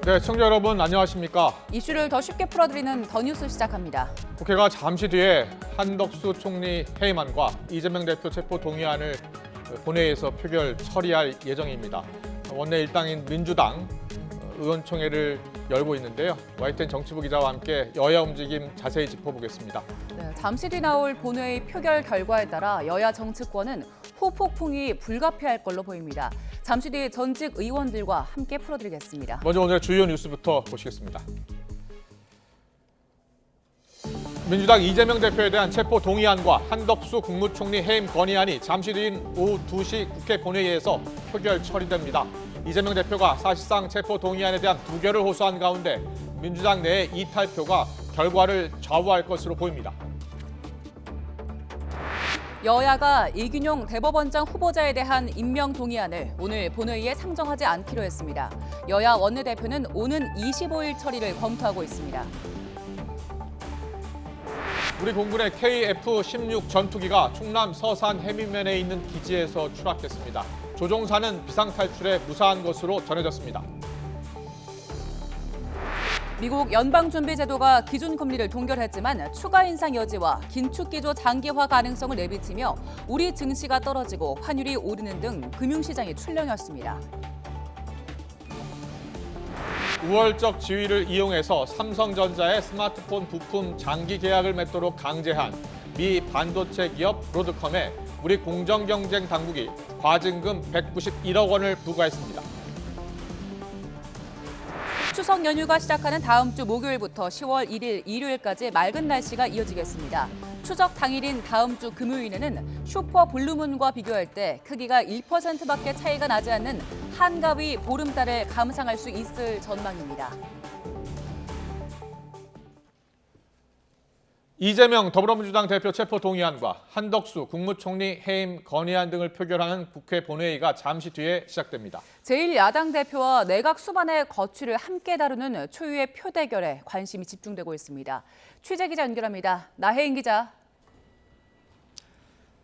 네, 시청자 여러분 안녕하십니까? 이슈를 더 쉽게 풀어드리는 더 뉴스 시작합니다. 국회가 잠시 뒤에 한덕수 총리 해임안과 이재명 대표 체포 동의안을 본회의에서 표결 처리할 예정입니다. 원내 일당인 민주당 의원총회를 열고 있는데요. YTN 정치부 기자와 함께 여야 움직임 자세히 짚어보겠습니다. 네, 잠시 뒤 나올 본회의 표결 결과에 따라 여야 정치권은 후폭풍이 불가피할 걸로 보입니다. 잠시 뒤 전직 의원들과 함께 풀어드리겠습니다. 먼저 오늘의 주요 뉴스부터 보시겠습니다. 민주당 이재명 대표에 대한 체포 동의안과 한덕수 국무총리 해임 건의안이 잠시 뒤인 오후 2시 국회 본회의에서 표결 처리됩니다. 이재명 대표가 사실상 체포 동의안에 대한 부결을 호소한 가운데 민주당 내 이탈표가 결과를 좌우할 것으로 보입니다. 여야가 이균용 대법원장 후보자에 대한 임명 동의안을 오늘 본회의에 상정하지 않기로 했습니다. 여야 원내대표는 오는 25일 처리를 검토하고 있습니다. 우리 공군의 KF-16 전투기가 충남 서산 해민면에 있는 기지에서 추락했습니다. 조종사는 비상탈출에 무사한 것으로 전해졌습니다. 미국 연방준비제도가 기준금리를 동결했지만 추가 인상 여지와 긴축기조 장기화 가능성을 내비치며 우리 증시가 떨어지고 환율이 오르는 등 금융시장이 출렁였습니다. 우월적 지위를 이용해서 삼성전자의 스마트폰 부품 장기 계약을 맺도록 강제한 미 반도체 기업 브로드컴에 우리 공정경쟁 당국이 과징금 191억 원을 부과했습니다. 추석 연휴가 시작하는 다음 주 목요일부터 10월 1일 일요일까지 맑은 날씨가 이어지겠습니다. 추석 당일인 다음 주 금요일에는 슈퍼 블루문과 비교할 때 크기가 1%밖에 차이가 나지 않는 한가위 보름달을 감상할 수 있을 전망입니다. 이재명 더불어민주당 대표 체포 동의안과 한덕수 국무총리 해임 건의안 등을 표결하는 국회 본회의가 잠시 뒤에 시작됩니다. 제1야당 대표와 내각 수반의 거취를 함께 다루는 초유의 표대결에 관심이 집중되고 있습니다. 취재기자 연결합니다. 나혜인 기자.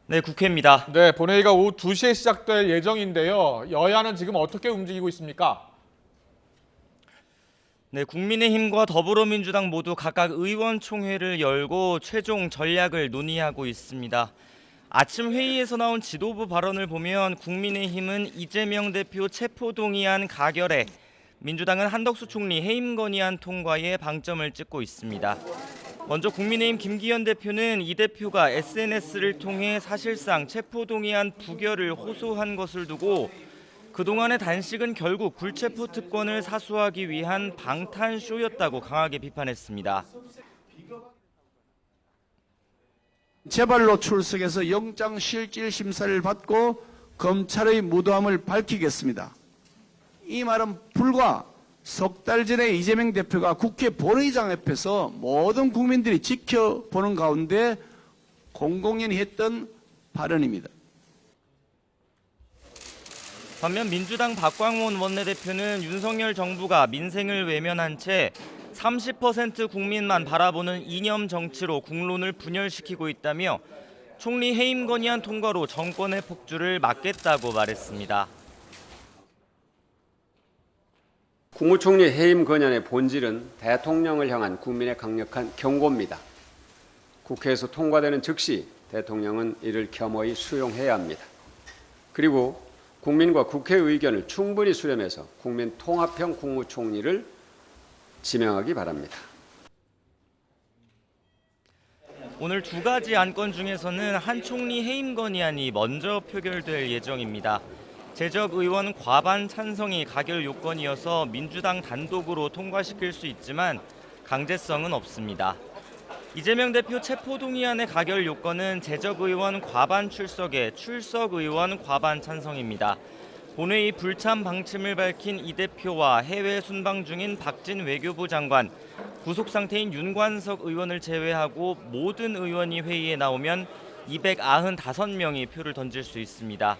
네, 국회입니다. 네, 본회의가 오후 2시에 시작될 예정인데요. 여야는 지금 어떻게 움직이고 있습니까? 네, 국민의힘과 더불어민주당 모두 각각 의원총회를 열고 최종 전략을 논의하고 있습니다. 아침 회의에서 나온 지도부 발언을 보면 국민의힘은 이재명 대표 체포동의안 가결에 민주당은 한덕수 총리 해임 건의안 통과에 방점을 찍고 있습니다. 먼저 국민의힘 김기현 대표는 이 대표가 SNS를 통해 사실상 체포동의안 부결을 호소한 것을 두고 그동안의 단식은 결국 불체포 특권을 사수하기 위한 방탄쇼였다고 강하게 비판했습니다. 제발로 출석해서 영장실질심사를 받고 검찰의 무도함을 밝히겠습니다. 이 말은 불과 석 달 전에 이재명 대표가 국회 본회의장 앞에서 모든 국민들이 지켜보는 가운데 공공연히 했던 발언입니다. 반면 민주당 박광원 원내대표는 윤석열 정부가 민생을 외면한 채 30% 국민만 바라보는 이념 정치로 국론을 분열시키고 있다며 총리 해임 건의안 통과로 정권의 폭주를 막겠다고 말했습니다. 국무총리 해임 건의안의 본질은 대통령을 향한 국민의 강력한 경고입니다. 국회에서 통과되는 즉시 대통령은 이를 겸허히 수용해야 합니다. 그리고 국민과 국회 의견을 충분히 수렴해서 국민 통합형 국무총리를 지명하기 바랍니다. 오늘 두 가지 안건 중에서는 한 총리 해임 건의안이 먼저 표결될 예정입니다. 재적 의원 과반 찬성이 가결 요건이어서 민주당 단독으로 통과시킬 수 있지만 강제성은 없습니다. 이재명 대표 체포동의안의 가결 요건은 재적 의원 과반 출석에 출석 의원 과반 찬성입니다. 본회의 불참 방침을 밝힌 이 대표와 해외 순방 중인 박진 외교부 장관, 구속 상태인 윤관석 의원을 제외하고 모든 의원이 회의에 나오면 295명이 표를 던질 수 있습니다.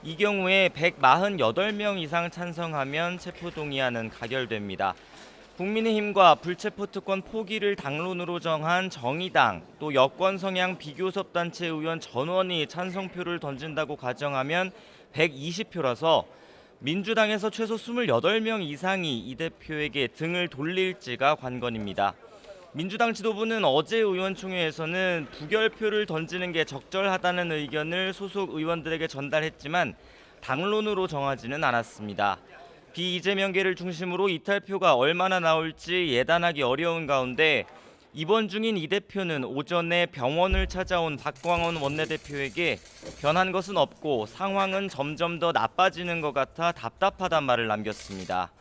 이 경우에 148명 이상 찬성하면 체포동의안은 가결됩니다. 국민의힘과 불체포 특권 포기를 당론으로 정한 정의당, 또 여권 성향 비교섭단체 의원 전원이 찬성표를 던진다고 가정하면 120표라서 민주당에서 최소 28명 이상이 이 대표에게 등을 돌릴지가 관건입니다. 민주당 지도부는 어제 의원총회에서는 부결표를 던지는 게 적절하다는 의견을 소속 의원들에게 전달했지만 당론으로 정하지는 않았습니다. 비이재명계를 중심으로 이탈표가 얼마나 나올지 예단하기 어려운 가운데 입원 중인 이 대표는 오전에 병원을 찾아온 박광원 원내대표에게 변한 것은 없고 상황은 점점 더 나빠지는 것 같아 답답하단 말을 남겼습니다.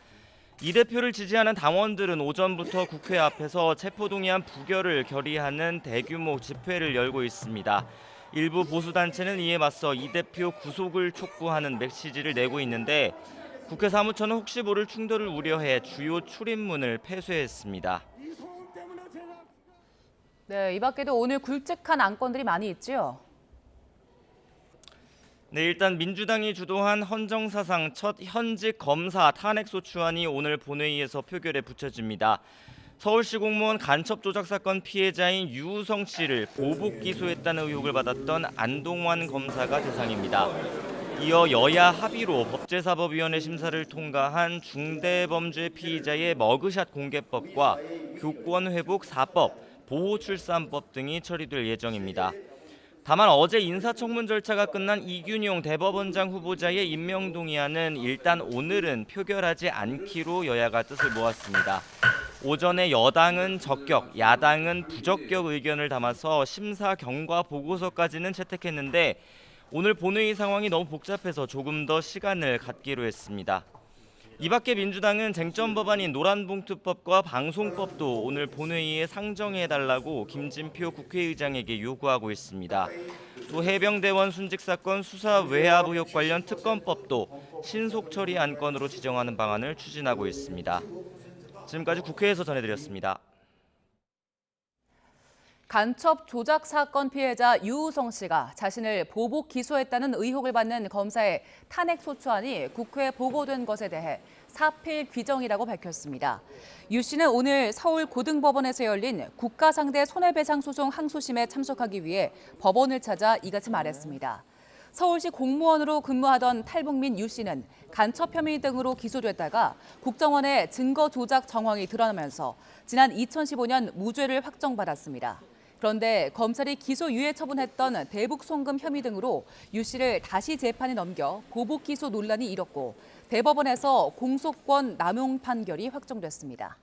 이 대표를 지지하는 당원들은 오전부터 국회 앞에서 체포동의안 부결을 결의하는 대규모 집회를 열고 있습니다. 일부 보수단체는 이에 맞서 이 대표 구속을 촉구하는 메시지를 내고 있는데 국회 사무처는 혹시 모를 충돌을 우려해 주요 출입문을 폐쇄했습니다. 네, 이 밖에도 오늘 굵직한 안건들이 많이 있죠. 네, 일단 민주당이 주도한 헌정사상 첫 현직 검사 탄핵소추안이 오늘 본회의에서 표결에 붙여집니다. 서울시 공무원 간첩 조작 사건 피해자인 유우성 씨를 보복 기소했다는 의혹을 받았던 안동환 검사가 대상입니다. 이어 여야 합의로 법제사법위원회 심사를 통과한 중대범죄 피의자의 머그샷 공개법과 교권회복 4법, 보호출산법 등이 처리될 예정입니다. 다만 어제 인사청문 절차가 끝난 이균용 대법원장 후보자의 임명 동의안은 일단 오늘은 표결하지 않기로 여야가 뜻을 모았습니다. 오전에 여당은 적격, 야당은 부적격 의견을 담아서 심사 경과 보고서까지는 채택했는데 오늘 본회의 상황이 너무 복잡해서 조금 더 시간을 갖기로 했습니다. 이 밖에 민주당은 쟁점 법안인 노란봉투법과 방송법도 오늘 본회의에 상정해달라고 김진표 국회의장에게 요구하고 있습니다. 또 해병대원 순직 사건 수사 외압 의혹 관련 특검법도 신속 처리 안건으로 지정하는 방안을 추진하고 있습니다. 지금까지 국회에서 전해드렸습니다. 간첩 조작 사건 피해자 유우성 씨가 자신을 보복 기소했다는 의혹을 받는 검사의 탄핵소추안이 국회에 보고된 것에 대해 사필 규정이라고 밝혔습니다. 유 씨는 오늘 서울 고등법원에서 열린 국가상대 손해배상 소송 항소심에 참석하기 위해 법원을 찾아 이같이 말했습니다. 서울시 공무원으로 근무하던 탈북민 유 씨는 간첩 혐의 등으로 기소됐다가 국정원의 증거 조작 정황이 드러나면서 지난 2015년 무죄를 확정받았습니다. 그런데 검찰이 기소 유예 처분했던 대북 송금 혐의 등으로 유 씨를 다시 재판에 넘겨 보복 기소 논란이 일었고 대법원에서 공소권 남용 판결이 확정됐습니다.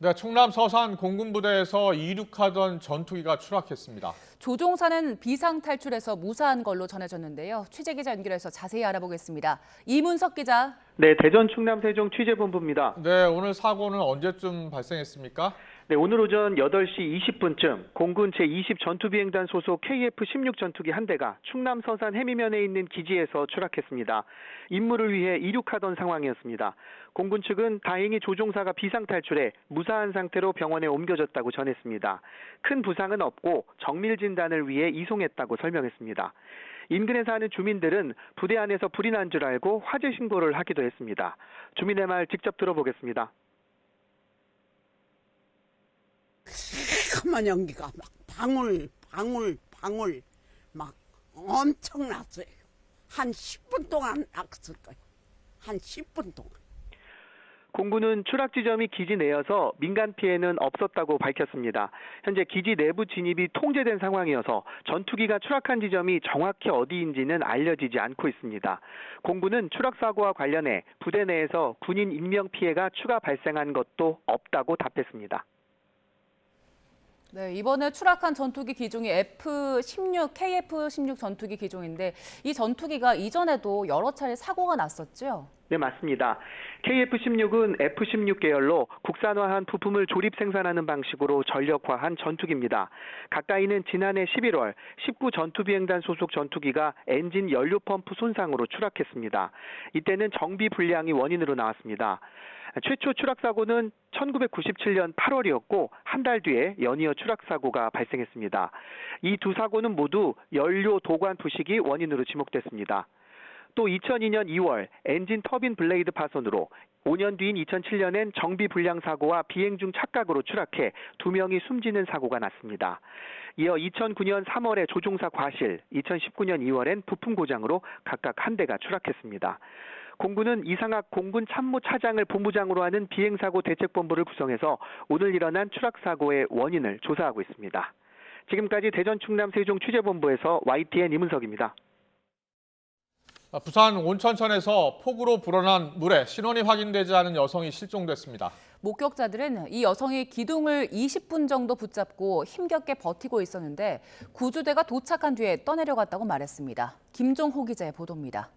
네, 충남 서산 공군부대에서 이륙하던 전투기가 추락했습니다. 조종사는 비상탈출해서 무사한 걸로 전해졌는데요. 취재기자 연결해서 자세히 알아보겠습니다. 이문석 기자. 네, 대전 충남 세종 취재본부입니다. 네, 오늘 사고는 언제쯤 발생했습니까? 네, 오늘 오전 8시 20분쯤 공군 제20 전투비행단 소속 KF-16 전투기 한 대가 충남 서산 해미면에 있는 기지에서 추락했습니다. 임무를 위해 이륙하던 상황이었습니다. 공군 측은 다행히 조종사가 비상탈출해 무사한 상태로 병원에 옮겨졌다고 전했습니다. 큰 부상은 없고 정밀 진단을 위해 이송했다고 설명했습니다. 인근에 사는 주민들은 부대 안에서 불이 난 줄 알고 화재 신고를 하기도 했습니다. 주민의 말 직접 들어보겠습니다. 새까만 연기가 막 방울 막 엄청 났어요. 한 10분 동안 났을 거예요. 한 10분 동안. 공군은 추락 지점이 기지 내여서 민간 피해는 없었다고 밝혔습니다. 현재 기지 내부 진입이 통제된 상황이어서 전투기가 추락한 지점이 정확히 어디인지는 알려지지 않고 있습니다. 공군은 추락 사고와 관련해 부대 내에서 군인 인명 피해가 추가 발생한 것도 없다고 답했습니다. 네, 이번에 추락한 전투기 기종이 F-16, KF-16 전투기 기종인데 이 전투기가 이전에도 여러 차례 사고가 났었죠? 네, 맞습니다. KF-16은 F-16 계열로 국산화한 부품을 조립 생산하는 방식으로 전력화한 전투기입니다. 가까이는 지난해 11월 19 전투비행단 소속 전투기가 엔진 연료 펌프 손상으로 추락했습니다. 이때는 정비 불량이 원인으로 나왔습니다. 최초 추락 사고는 1997년 8월이었고 한 달 뒤에 연이어 추락 사고가 발생했습니다. 이 두 사고는 모두 연료 도관 부식이 원인으로 지목됐습니다. 또 2002년 2월 엔진 터빈 블레이드 파손으로 5년 뒤인 2007년엔 정비 불량 사고와 비행 중 착각으로 추락해 2명이 숨지는 사고가 났습니다. 이어 2009년 3월에 조종사 과실, 2019년 2월엔 부품 고장으로 각각 한 대가 추락했습니다. 공군은 이상학 공군 참모차장을 본부장으로 하는 비행사고 대책본부를 구성해서 오늘 일어난 추락사고의 원인을 조사하고 있습니다. 지금까지 대전 충남 세종 취재본부에서 YTN 이문석입니다. 부산 온천천에서 폭우로 불어난 물에 신원이 확인되지 않은 여성이 실종됐습니다. 목격자들은 이 여성이 기둥을 20분 정도 붙잡고 힘겹게 버티고 있었는데 구조대가 도착한 뒤에 떠내려갔다고 말했습니다. 김종호 기자의 보도입니다.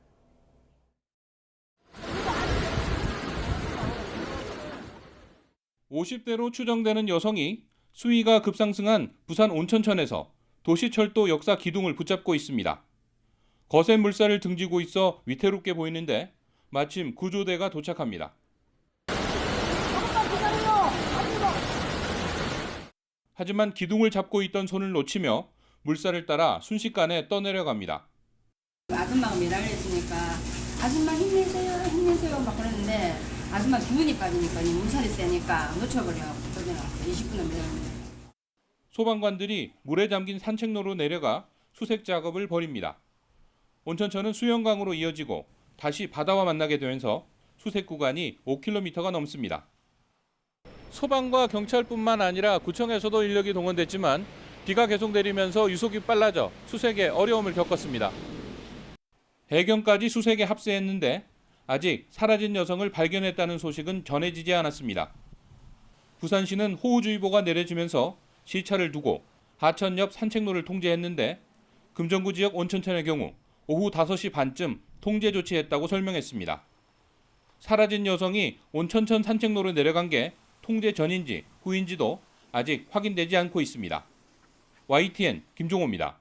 (50대로) 추정되는 여성이 수위가 급상승한 부산 온천천에서 도시철도 역사 기둥을 붙잡고 있습니다. 거센 물살을 등지고 있어 위태롭게 보이는데 마침 구조대가 도착합니다. 하지만 기둥을 잡고 있던 손을 놓치며 물살을 따라 순식간에 떠내려갑니다. 아줌마가 매달렸으니까 아줌마 힘내세요 힘내세요 막 그러는데 아줌마 기운이 빠지니까 물살이 세니까 놓쳐버려. 20분을 매달렸는데. 소방관들이 물에 잠긴 산책로로 내려가 수색 작업을 벌입니다. 온천천은 수영강으로 이어지고 다시 바다와 만나게 되면서 수색 구간이 5km가 넘습니다. 소방과 경찰뿐만 아니라 구청에서도 인력이 동원됐지만 비가 계속 내리면서 유속이 빨라져 수색에 어려움을 겪었습니다. 해경까지 수색에 합세했는데 아직 사라진 여성을 발견했다는 소식은 전해지지 않았습니다. 부산시는 호우주의보가 내려지면서 시차를 두고 하천 옆 산책로를 통제했는데 금정구 지역 온천천의 경우 오후 5시 반쯤 통제 조치했다고 설명했습니다. 사라진 여성이 온천천 산책로로 내려간 게 통제 전인지 후인지도 아직 확인되지 않고 있습니다. YTN 김종호입니다.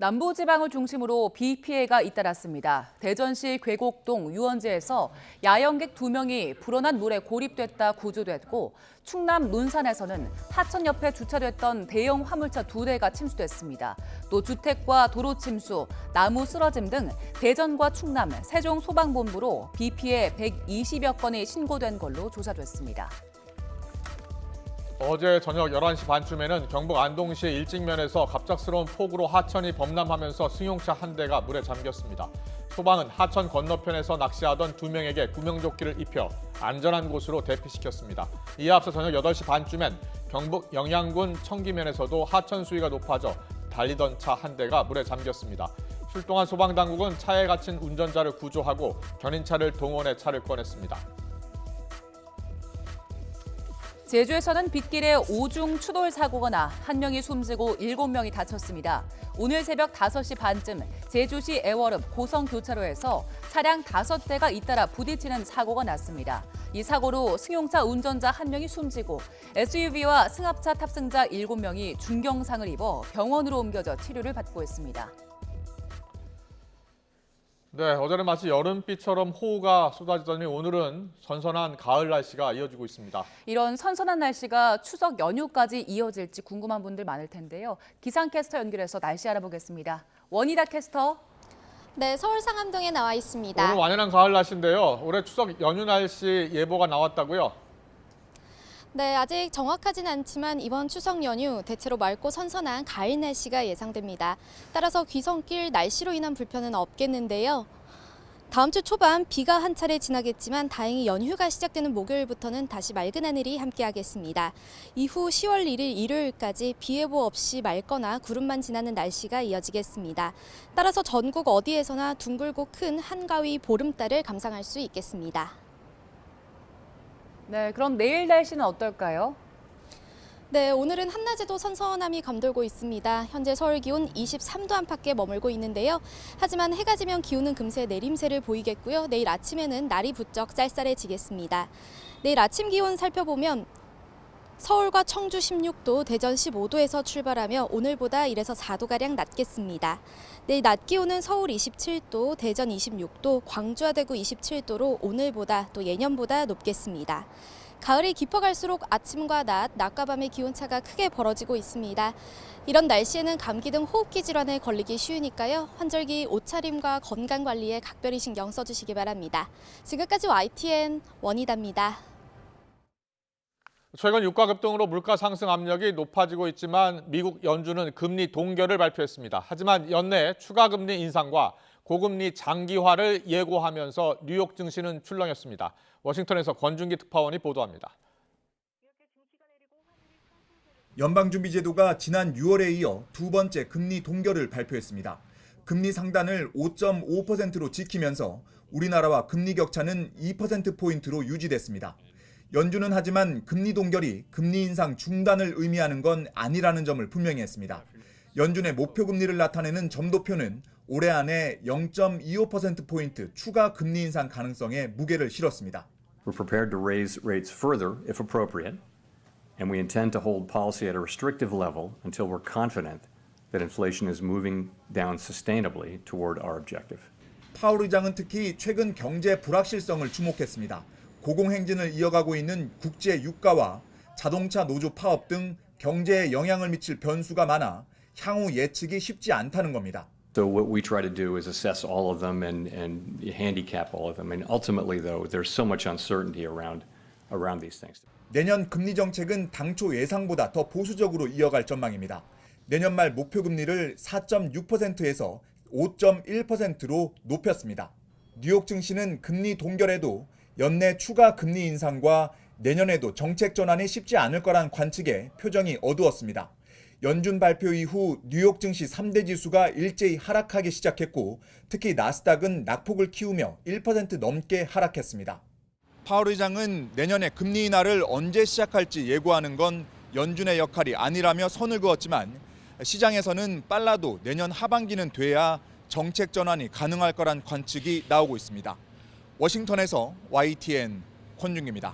남부지방을 중심으로 비 피해가 잇따랐습니다. 대전시 괴곡동 유원지에서 야영객 2명이 불어난 물에 고립됐다 구조됐고 충남 논산에서는 하천 옆에 주차됐던 대형 화물차 2대가 침수됐습니다. 또 주택과 도로 침수, 나무 쓰러짐 등 대전과 충남, 세종 소방본부로 비 피해 120여 건이 신고된 걸로 조사됐습니다. 어제 저녁 11시 반쯤에는 경북 안동시 일직면에서 갑작스러운 폭우로 하천이 범람하면서 승용차 한 대가 물에 잠겼습니다. 소방은 하천 건너편에서 낚시하던 2명에게 구명조끼를 입혀 안전한 곳으로 대피시켰습니다. 이에 앞서 저녁 8시 반쯤엔 경북 영양군 청기면에서도 하천 수위가 높아져 달리던 차 한 대가 물에 잠겼습니다. 출동한 소방당국은 차에 갇힌 운전자를 구조하고 견인차를 동원해 차를 꺼냈습니다. 제주에서는 빗길에 오중 추돌 사고가 나 1명이 숨지고 7명이 다쳤습니다. 오늘 새벽 5시 반쯤 제주시 애월읍 고성교차로에서 차량 5대가 잇따라 부딪히는 사고가 났습니다. 이 사고로 승용차 운전자 1명이 숨지고 SUV와 승합차 탑승자 7명이 중경상을 입어 병원으로 옮겨져 치료를 받고 있습니다. 네, 어제는 마치 여름비처럼 호우가 쏟아지더니 오늘은 선선한 가을 날씨가 이어지고 있습니다. 이런 선선한 날씨가 추석 연휴까지 이어질지 궁금한 분들 많을 텐데요. 기상캐스터 연결해서 날씨 알아보겠습니다. 원희다 캐스터. 네, 서울 상암동에 나와 있습니다. 오늘 완연한 가을 날씨인데요. 올해 추석 연휴 날씨 예보가 나왔다고요? 네, 아직 정확하진 않지만 이번 추석 연휴 대체로 맑고 선선한 가을 날씨가 예상됩니다. 따라서 귀성길 날씨로 인한 불편은 없겠는데요. 다음 주 초반 비가 한 차례 지나겠지만 다행히 연휴가 시작되는 목요일부터는 다시 맑은 하늘이 함께하겠습니다. 이후 10월 1일 일요일까지 비 예보 없이 맑거나 구름만 지나는 날씨가 이어지겠습니다. 따라서 전국 어디에서나 둥글고 큰 한가위 보름달을 감상할 수 있겠습니다. 네, 그럼 내일 날씨는 어떨까요? 네, 오늘은 한낮에도 선선함이 감돌고 있습니다. 현재 서울 기온 23도 안팎에 머물고 있는데요. 하지만 해가 지면 기온은 금세 내림세를 보이겠고요. 내일 아침에는 날이 부쩍 쌀쌀해지겠습니다. 내일 아침 기온 살펴보면 서울과 청주 16도, 대전 15도에서 출발하며 오늘보다 1에서 4도가량 낮겠습니다. 내일 낮 기온은 서울 27도, 대전 26도, 광주와 대구 27도로 오늘보다 또 예년보다 높겠습니다. 가을이 깊어갈수록 아침과 낮과 밤의 기온차가 크게 벌어지고 있습니다. 이런 날씨에는 감기 등 호흡기 질환에 걸리기 쉬우니까요. 환절기 옷차림과 건강관리에 각별히 신경 써주시기 바랍니다. 지금까지 YTN 원희다입니다. 최근 유가 급등으로 물가 상승 압력이 높아지고 있지만 미국 연준은 금리 동결을 발표했습니다. 하지만 연내 추가 금리 인상과 고금리 장기화를 예고하면서 뉴욕 증시는 출렁였습니다. 워싱턴에서 권준기 특파원이 보도합니다. 연방준비제도가 지난 6월에 이어 두 번째 금리 동결을 발표했습니다. 금리 상단을 5.5%로 지키면서 우리나라와 금리 격차는 2%포인트로 유지됐습니다. 연준은 하지만 금리 동결이 금리 인상 중단을 의미하는 건 아니라는 점을 분명히 했습니다. 연준의 목표 금리를 나타내는 점도표는 올해 안에 0.25%포인트 추가 금리 인상 가능성에 무게를 실었습니다. We're prepared to raise rates further if appropriate, and we intend to hold policy at a restrictive level until we're confident that inflation is moving down sustainably toward our objective. 파월 의장은 특히 최근 경제 불확실성을 주목했습니다. 고공행진을 이어가고 있는 국제 유가와 자동차 노조 파업 등 경제에 영향을 미칠 변수가 많아 향후 예측이 쉽지 않다는 겁니다. So what we try to do is assess all of them and handicap all of them. And ultimately, though, there's so much uncertainty around these things. 내년 금리 정책은 당초 예상보다 더 보수적으로 이어갈 전망입니다. 내년 말 목표 금리를 4.6%에서 5.1%로 높였습니다. 뉴욕 증시는 금리 동결에도 연내 추가 금리 인상과 내년에도 정책 전환이 쉽지 않을 거란 관측에 표정이 어두웠습니다. 연준 발표 이후 뉴욕 증시 3대 지수가 일제히 하락하기 시작했고 특히 나스닥은 낙폭을 키우며 1% 넘게 하락했습니다. 파월 의장은 내년에 금리 인하를 언제 시작할지 예고하는 건 연준의 역할이 아니라며 선을 그었지만 시장에서는 빨라도 내년 하반기는 돼야 정책 전환이 가능할 거란 관측이 나오고 있습니다. 워싱턴에서 YTN 권준기입니다.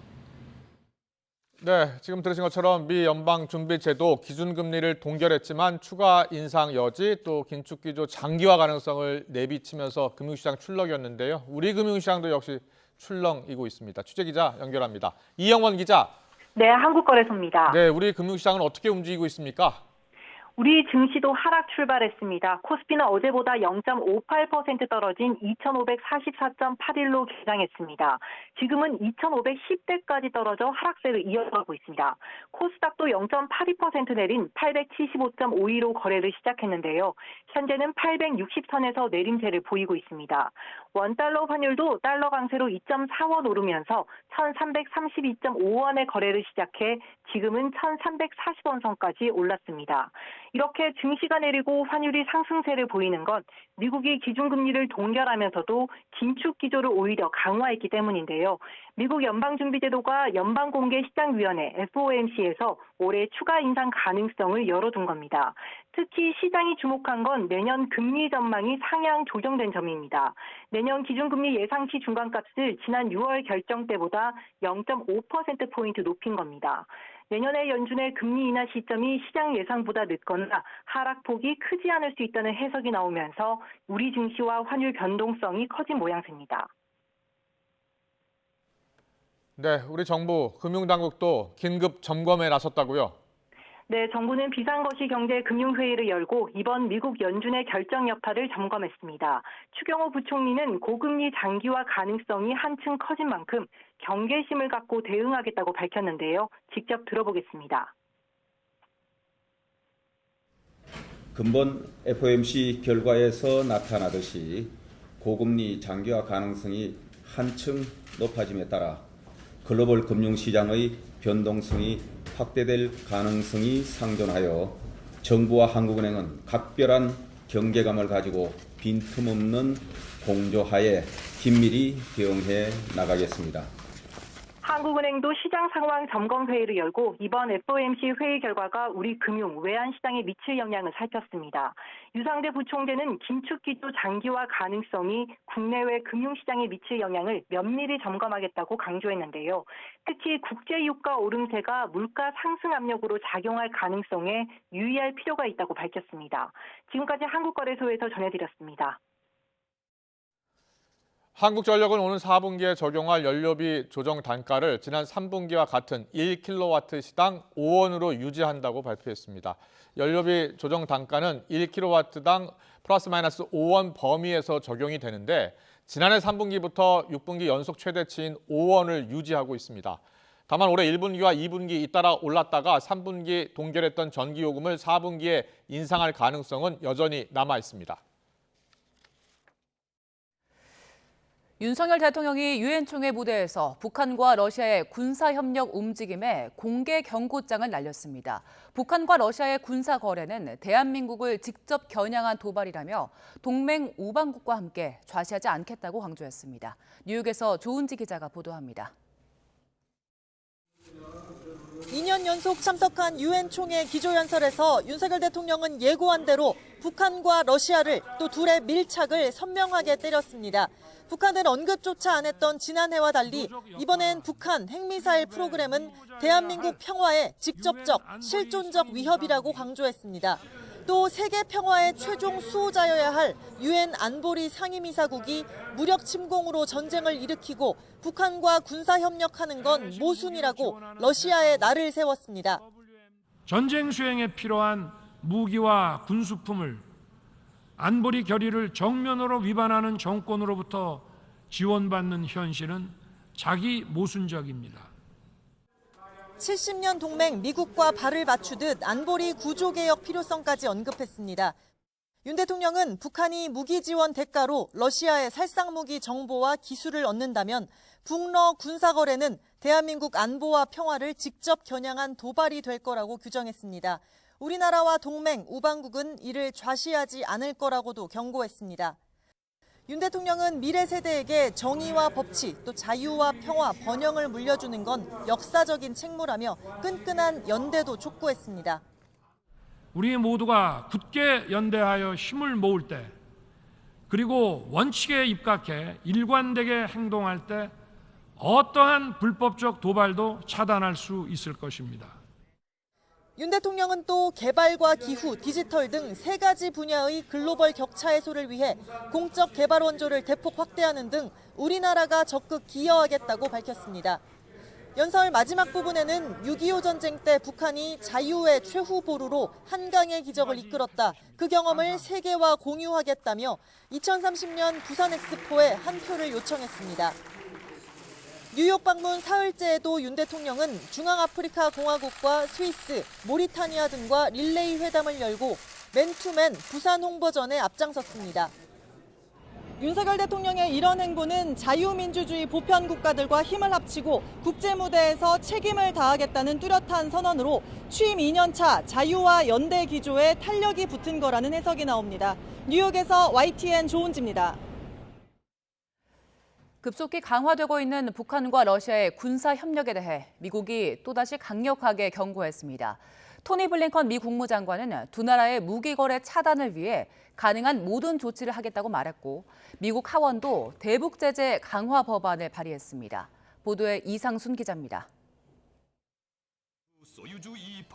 네, 지금 들으신 것처럼 미 연방준비제도 기준금리를 동결했지만 추가 인상 여지 또 긴축기조 장기화 가능성을 내비치면서 금융시장 출렁이었는데요. 우리 금융시장도 역시 출렁이고 있습니다. 취재기자 연결합니다. 이영원 기자. 네, 한국거래소입니다. 네, 우리 금융시장은 어떻게 움직이고 있습니까? 우리 증시도 하락 출발했습니다. 코스피는 어제보다 0.58% 떨어진 2,544.81로 개장했습니다. 지금은 2,510대까지 떨어져 하락세를 이어가고 있습니다. 코스닥도 0.82% 내린 875.52로 거래를 시작했는데요. 현재는 860선에서 내림세를 보이고 있습니다. 원달러 환율도 달러 강세로 2.4원 오르면서 1,332.5원의 거래를 시작해 지금은 1,340원 선까지 올랐습니다. 이렇게 증시가 내리고 환율이 상승세를 보이는 건 미국이 기준금리를 동결하면서도 긴축 기조를 오히려 강화했기 때문인데요. 미국 연방준비제도가 연방공개시장위원회 FOMC에서 올해 추가 인상 가능성을 열어둔 겁니다. 특히 시장이 주목한 건 내년 금리 전망이 상향 조정된 점입니다. 내년 기준금리 예상치 중간값을 지난 6월 결정 때보다 0.5%포인트 높인 겁니다. 내년에 연준의 금리 인하 시점이 시장 예상보다 늦거나 하락폭이 크지 않을 수 있다는 해석이 나오면서 우리 증시와 환율 변동성이 커진 모양새입니다. 네, 우리 정부, 금융당국도 긴급 점검에 나섰다고요? 네, 정부는 비상거시경제금융회의를 열고 이번 미국 연준의 결정 여파를 점검했습니다. 추경호 부총리는 고금리 장기화 가능성이 한층 커진 만큼 경계심을 갖고 대응하겠다고 밝혔는데요. 직접 들어보겠습니다. 근본 FOMC 결과에서 나타나듯이 고금리 장기화 가능성이 한층 높아짐에 따라 글로벌 금융시장의 변동성이 확대될 가능성이 상존하여 정부와 한국은행은 각별한 경계감을 가지고 빈틈없는 공조하에 긴밀히 대응해 나가겠습니다. 한국은행도 시장 상황 점검 회의를 열고 이번 FOMC 회의 결과가 우리 금융, 외환 시장에 미칠 영향을 살폈습니다. 유상대 부총재는 긴축 기조 장기화 가능성이 국내외 금융시장에 미칠 영향을 면밀히 점검하겠다고 강조했는데요. 특히 국제 유가 오름세가 물가 상승 압력으로 작용할 가능성에 유의할 필요가 있다고 밝혔습니다. 지금까지 한국거래소에서 전해드렸습니다. 한국전력은 오는 4분기에 적용할 연료비 조정 단가를 지난 3분기와 같은 1kW시당 5원으로 유지한다고 발표했습니다. 연료비 조정 단가는 1kW당 플러스 마이너스 5원 범위에서 적용이 되는데 지난해 3분기부터 6분기 연속 최대치인 5원을 유지하고 있습니다. 다만 올해 1분기와 2분기 잇따라 올랐다가 3분기 동결했던 전기요금을 4분기에 인상할 가능성은 여전히 남아 있습니다. 윤석열 대통령이 유엔 총회 무대에서 북한과 러시아의 군사협력 움직임에 공개 경고장을 날렸습니다. 북한과 러시아의 군사 거래는 대한민국을 직접 겨냥한 도발이라며 동맹 우방국과 함께 좌시하지 않겠다고 강조했습니다. 뉴욕에서 조은지 기자가 보도합니다. 2년 연속 참석한 유엔 총회 기조연설에서 윤석열 대통령은 예고한 대로 북한과 러시아를 또 둘의 밀착을 선명하게 때렸습니다. 북한은 언급조차 안 했던 지난해와 달리 이번엔 북한 핵미사일 프로그램은 대한민국 평화에 직접적, 실존적 위협이라고 강조했습니다. 또 세계 평화의 최종 수호자여야 할 유엔 안보리 상임이사국이 무력 침공으로 전쟁을 일으키고 북한과 군사협력하는 건 모순이라고 러시아에 날을 세웠습니다. 전쟁 수행에 필요한 무기와 군수품을 안보리 결의를 정면으로 위반하는 정권으로부터 지원받는 현실은 자기 모순적입니다. 70년 동맹 미국과 발을 맞추듯 안보리 구조개혁 필요성까지 언급했습니다. 윤 대통령은 북한이 무기 지원 대가로 러시아의 살상무기 정보와 기술을 얻는다면 북러 군사거래는 대한민국 안보와 평화를 직접 겨냥한 도발이 될 거라고 규정했습니다. 우리나라와 동맹, 우방국은 이를 좌시하지 않을 거라고도 경고했습니다. 윤 대통령은 미래 세대에게 정의와 법치, 또 자유와 평화, 번영을 물려주는 건 역사적인 책무라며 끈끈한 연대도 촉구했습니다. 우리 모두가 굳게 연대하여 힘을 모을 때, 그리고 원칙에 입각해 일관되게 행동할 때 어떠한 불법적 도발도 차단할 수 있을 것입니다. 윤 대통령은 또 개발과 기후, 디지털 등 3가지 분야의 글로벌 격차 해소를 위해 공적 개발 원조를 대폭 확대하는 등 우리나라가 적극 기여하겠다고 밝혔습니다. 연설 마지막 부분에는 6.25 전쟁 때 북한이 자유의 최후 보루로 한강의 기적을 이끌었다. 그 경험을 세계와 공유하겠다며 2030년 부산 엑스포에 한 표를 요청했습니다. 뉴욕 방문 사흘째에도 윤 대통령은 중앙아프리카 공화국과 스위스, 모리타니아 등과 릴레이 회담을 열고 맨투맨 부산 홍보전에 앞장섰습니다. 윤석열 대통령의 이런 행보는 자유민주주의 보편 국가들과 힘을 합치고 국제 무대에서 책임을 다하겠다는 뚜렷한 선언으로 취임 2년차 자유와 연대 기조에 탄력이 붙은 거라는 해석이 나옵니다. 뉴욕에서 YTN 조은지입니다. 급속히 강화되고 있는 북한과 러시아의 군사 협력에 대해 미국이 또다시 강력하게 경고했습니다. 토니 블링컨 미 국무장관은 두 나라의 무기 거래 차단을 위해 가능한 모든 조치를 하겠다고 말했고 미국 하원도 대북 제재 강화 법안을 발의했습니다. 보도에 이상순 기자입니다.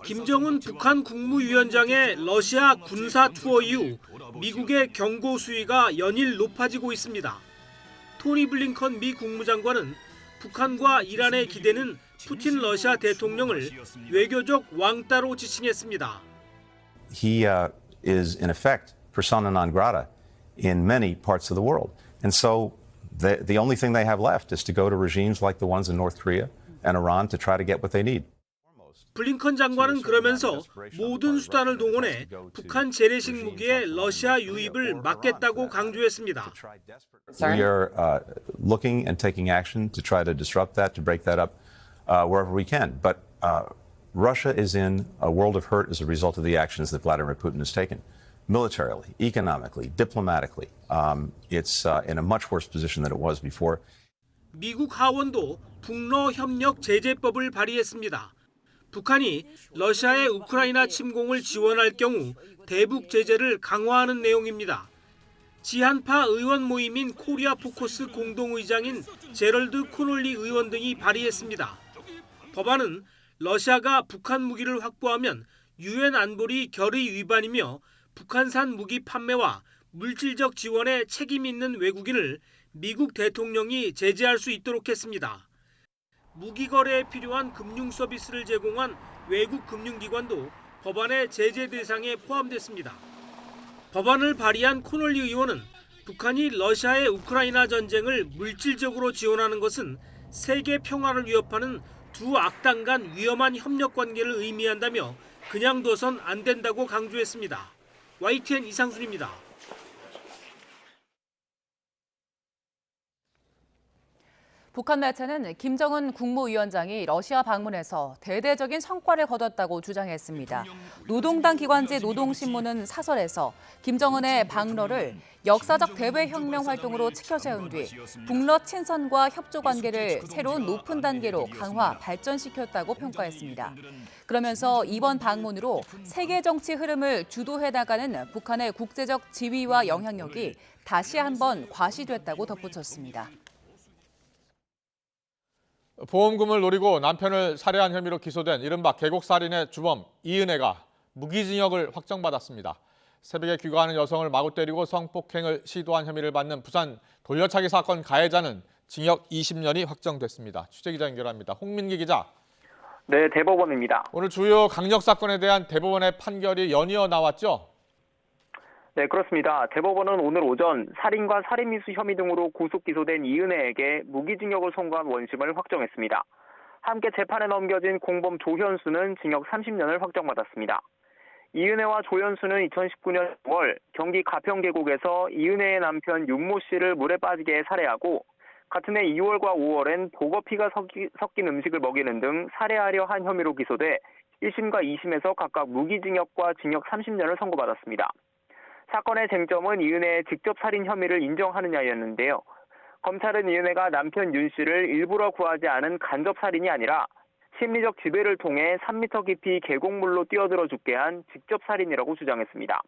김정은 북한 국무위원장의 러시아 군사 투어 이후 미국의 경고 수위가 연일 높아지고 있습니다. 토니 블링컨 미 국무장관은 북한과 이란의 기대는 푸틴 러시아 대통령을 외교적 왕따로 지칭했습니다. He is in effect persona non grata in many parts of the world. And so the only thing they have left is to go to regimes like the ones in North Korea and Iran to try to get what they need. 블링컨 장관은 그러면서 모든 수단을 동원해 북한 재래식 무기의 러시아 유입을 막겠다고 강조했습니다. We are looking and taking action to try to disrupt that, to break that up wherever we can. But Russia is in a world of hurt as a result of the actions that Vladimir Putin has taken. Militarily, economically, diplomatically, it's in a much worse position than it was before. 미국 하원도 북러 협력 제재법을 발의했습니다. 북한이 러시아의 우크라이나 침공을 지원할 경우 대북 제재를 강화하는 내용입니다. 지한파 의원 모임인 코리아 포커스 공동의장인 제럴드 코놀리 의원 등이 발의했습니다. 법안은 러시아가 북한 무기를 확보하면 유엔 안보리 결의 위반이며 북한산 무기 판매와 물질적 지원에 책임 있는 외국인을 미국 대통령이 제재할 수 있도록 했습니다. 무기 거래에 필요한 금융 서비스를 제공한 외국 금융기관도 법안의 제재 대상에 포함됐습니다. 법안을 발의한 코널리 의원은 북한이 러시아의 우크라이나 전쟁을 물질적으로 지원하는 것은 세계 평화를 위협하는 두 악당 간 위험한 협력 관계를 의미한다며 그냥 둬선 안 된다고 강조했습니다. YTN 이상순입니다. 북한 매체는 김정은 국무위원장이 러시아 방문해서 대대적인 성과를 거뒀다고 주장했습니다. 노동당 기관지 노동신문은 사설에서 김정은의 방러를 역사적 대외혁명 활동으로 치켜세운 뒤 북러 친선과 협조 관계를 새로운 높은 단계로 강화, 발전시켰다고 평가했습니다. 그러면서 이번 방문으로 세계 정치 흐름을 주도해 나가는 북한의 국제적 지위와 영향력이 다시 한번 과시됐다고 덧붙였습니다. 보험금을 노리고 남편을 살해한 혐의로 기소된 이른바 계곡살인의 주범 이은혜가 무기징역을 확정받았습니다. 새벽에 귀가하는 여성을 마구 때리고 성폭행을 시도한 혐의를 받는 부산 돌려차기 사건 가해자는 징역 20년이 확정됐습니다. 취재기자 연결합니다. 홍민기 기자. 네, 대법원입니다. 오늘 주요 강력 사건에 대한 대법원의 판결이 연이어 나왔죠? 네, 그렇습니다. 대법원은 오늘 오전 살인과 살인미수 혐의 등으로 구속 기소된 이은혜에게 무기징역을 선고한 원심을 확정했습니다. 함께 재판에 넘겨진 공범 조현수는 징역 30년을 확정받았습니다. 이은혜와 조현수는 2019년 6월 경기 가평계곡에서 이은혜의 남편 윤모 씨를 물에 빠지게 해 살해하고 같은 해 2월과 5월엔 보거피가 섞인 음식을 먹이는 등 살해하려 한 혐의로 기소돼 1심과 2심에서 각각 무기징역과 징역 30년을 선고받았습니다. 사건의 쟁점은 이은혜의 직접 살인 혐의를 인정하느냐였는데요. 검찰은 이은혜가 남편 윤 씨를 일부러 구하지 않은 간접 살인이 아니라 심리적 지배를 통해 3m 깊이 계곡물로 뛰어들어 죽게 한 직접 살인이라고 주장했습니다.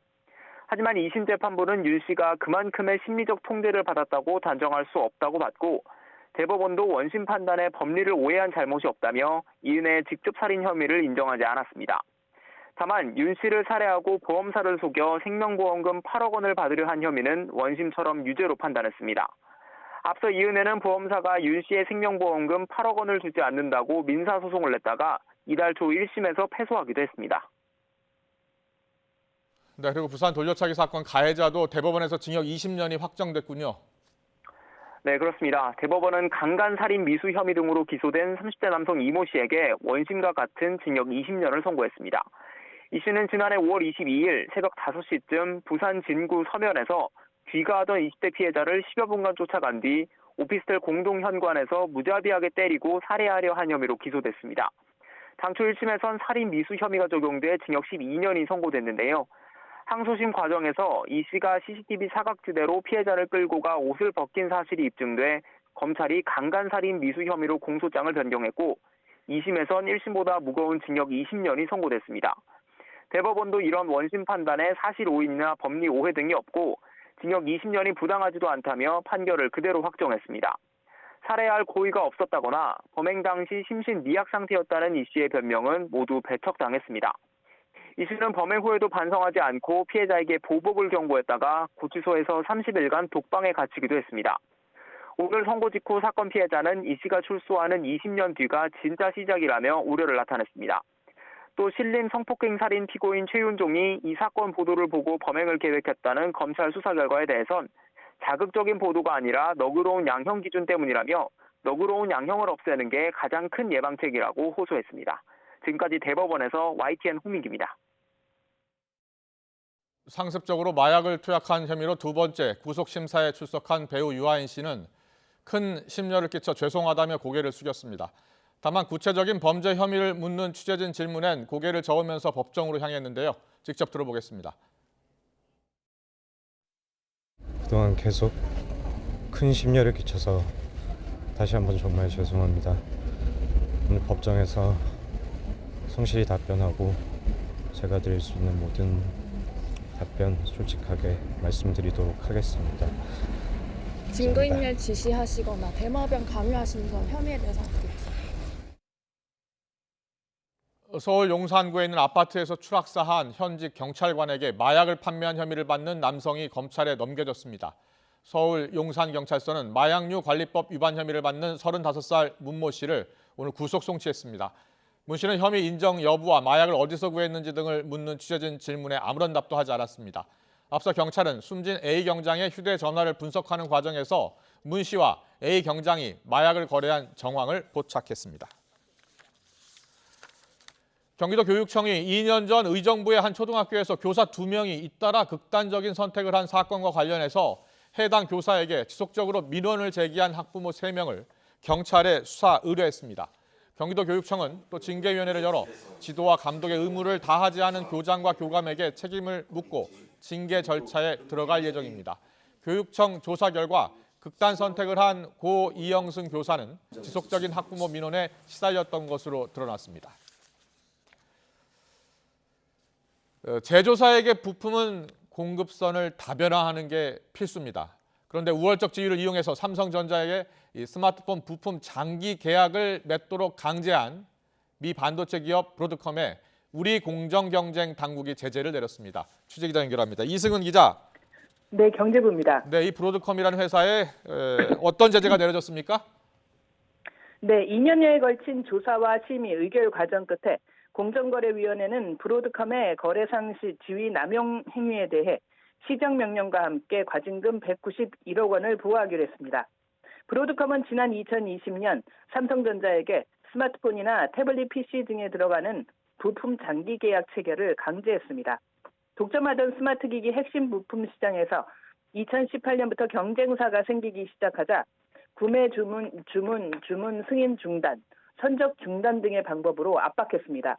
하지만 2심 재판부는 윤 씨가 그만큼의 심리적 통제를 받았다고 단정할 수 없다고 봤고 대법원도 원심 판단에 법리를 오해한 잘못이 없다며 이은혜의 직접 살인 혐의를 인정하지 않았습니다. 다만 윤 씨를 살해하고 보험사를 속여 생명보험금 8억 원을 받으려 한 혐의는 원심처럼 유죄로 판단했습니다. 앞서 이은혜는 보험사가 윤 씨의 생명보험금 8억 원을 주지 않는다고 민사소송을 냈다가 이달 초 1심에서 패소하기도 했습니다. 네, 그리고 부산 돌려차기 사건 가해자도 대법원에서 징역 20년이 확정됐군요. 네, 그렇습니다. 대법원은 강간살인 미수 혐의 등으로 기소된 30대 남성 이모 씨에게 원심과 같은 징역 20년을 선고했습니다. 이 씨는 지난해 5월 22일 새벽 5시쯤 부산 진구 서면에서 귀가하던 20대 피해자를 10여 분간 쫓아간 뒤 오피스텔 공동현관에서 무자비하게 때리고 살해하려 한 혐의로 기소됐습니다. 당초 1심에선 살인 미수 혐의가 적용돼 징역 12년이 선고됐는데요. 항소심 과정에서 이 씨가 CCTV 사각지대로 피해자를 끌고 가 옷을 벗긴 사실이 입증돼 검찰이 강간살인 미수 혐의로 공소장을 변경했고 2심에선 1심보다 무거운 징역 20년이 선고됐습니다. 대법원도 이런 원심 판단에 사실 오인이나 법리 오해 등이 없고 징역 20년이 부당하지도 않다며 판결을 그대로 확정했습니다. 살해할 고의가 없었다거나 범행 당시 심신 미약 상태였다는 이 씨의 변명은 모두 배척당했습니다. 이 씨는 범행 후에도 반성하지 않고 피해자에게 보복을 경고했다가 구치소에서 30일간 독방에 갇히기도 했습니다. 오늘 선고 직후 사건 피해자는 이 씨가 출소하는 20년 뒤가 진짜 시작이라며 우려를 나타냈습니다. 또 신림 성폭행 살인 피고인 최윤종이 이 사건 보도를 보고 범행을 계획했다는 검찰 수사 결과에 대해선 자극적인 보도가 아니라 너그러운 양형 기준 때문이라며 너그러운 양형을 없애는 게 가장 큰 예방책이라고 호소했습니다. 지금까지 대법원에서 YTN 홍민기입니다. 상습적으로 마약을 투약한 혐의로 두 번째 구속심사에 출석한 배우 유아인 씨는 큰 심려를 끼쳐 죄송하다며 고개를 숙였습니다. 다만 구체적인 범죄 혐의를 묻는 취재진 질문엔 고개를 저으면서 법정으로 향했는데요. 직접 들어보겠습니다. 그동안 계속 큰 심려를 끼쳐서 다시 한번 정말 죄송합니다. 오늘 법정에서 성실히 답변하고 제가 드릴 수 있는 모든 답변 솔직하게 말씀드리도록 하겠습니다. 증거인멸 지시하시거나 대마병 감유하신 혐의에 대해서 어떻게 보세요? 서울 용산구에 있는 아파트에서 추락사한 현직 경찰관에게 마약을 판매한 혐의를 받는 남성이 검찰에 넘겨졌습니다. 서울 용산경찰서는 마약류 관리법 위반 혐의를 받는 35살 문모 씨를 오늘 구속 송치했습니다. 문 씨는 혐의 인정 여부와 마약을 어디서 구했는지 등을 묻는 취재진 질문에 아무런 답도 하지 않았습니다. 앞서 경찰은 숨진 A 경장의 휴대전화를 분석하는 과정에서 문 씨와 A 경장이 마약을 거래한 정황을 포착했습니다. 경기도 교육청이 2년 전 의정부의 한 초등학교에서 교사 2명이 잇따라 극단적인 선택을 한 사건과 관련해서 해당 교사에게 지속적으로 민원을 제기한 학부모 3명을 경찰에 수사 의뢰했습니다. 경기도 교육청은 또 징계위원회를 열어 지도와 감독의 의무를 다하지 않은 교장과 교감에게 책임을 묻고 징계 절차에 들어갈 예정입니다. 교육청 조사 결과 극단 선택을 한 고 이영승 교사는 지속적인 학부모 민원에 시달렸던 것으로 드러났습니다. 제조사에게 부품은 공급선을 다변화하는 게 필수입니다. 그런데 우월적 지위를 이용해서 삼성전자에게 이 스마트폰 부품 장기 계약을 맺도록 강제한 미 반도체 기업 브로드컴에 우리 공정경쟁 당국이 제재를 내렸습니다. 취재기자 연결합니다. 이승은 기자. 네, 경제부입니다. 네, 이 브로드컴이라는 회사에 어떤 제재가 내려졌습니까? 네, 2년여에 걸친 조사와 심의, 의결 과정 끝에 공정거래위원회는 브로드컴의 거래 상시 지위 남용 행위에 대해 시정명령과 함께 과징금 191억 원을 부과하기로 했습니다. 브로드컴은 지난 2020년 삼성전자에게 스마트폰이나 태블릿 PC 등에 들어가는 부품 장기 계약 체결을 강제했습니다. 독점하던 스마트기기 핵심 부품 시장에서 2018년부터 경쟁사가 생기기 시작하자 구매 주문 승인 중단, 선적 중단 등의 방법으로 압박했습니다.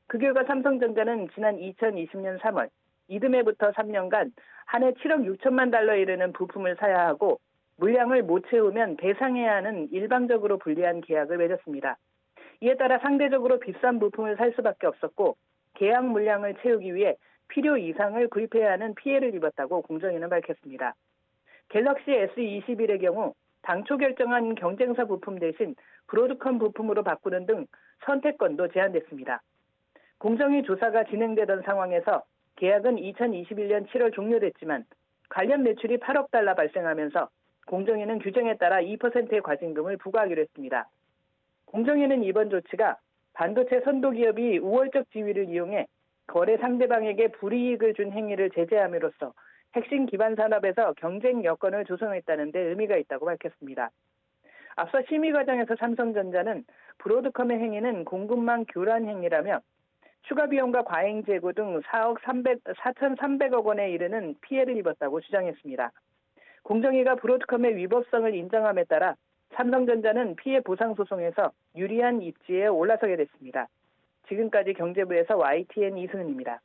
그 결과 삼성전자는 지난 2020년 3월 이듬해부터 3년간 한 해 7억 6천만 달러에 이르는 부품을 사야 하고 물량을 못 채우면 배상해야 하는 일방적으로 불리한 계약을 맺었습니다. 이에 따라 상대적으로 비싼 부품을 살 수밖에 없었고 계약 물량을 채우기 위해 필요 이상을 구입해야 하는 피해를 입었다고 공정위는 밝혔습니다. 갤럭시 S21의 경우 당초 결정한 경쟁사 부품 대신 브로드컴 부품으로 바꾸는 등 선택권도 제한됐습니다. 공정위 조사가 진행되던 상황에서 계약은 2021년 7월 종료됐지만 관련 매출이 8억 달러 발생하면서 공정위는 규정에 따라 2%의 과징금을 부과하기로 했습니다. 공정위는 이번 조치가 반도체 선도기업이 우월적 지위를 이용해 거래 상대방에게 불이익을 준 행위를 제재함으로써 핵심 기반 산업에서 경쟁 여건을 조성했다는 데 의미가 있다고 밝혔습니다. 앞서 심의 과정에서 삼성전자는 브로드컴의 행위는 공급망 교란 행위라며 추가 비용과 과잉 재고 등 4,300억 원에 이르는 피해를 입었다고 주장했습니다. 공정위가 브로드컴의 위법성을 인정함에 따라 삼성전자는 피해 보상 소송에서 유리한 입지에 올라서게 됐습니다. 지금까지 경제부에서 YTN 이승은입니다.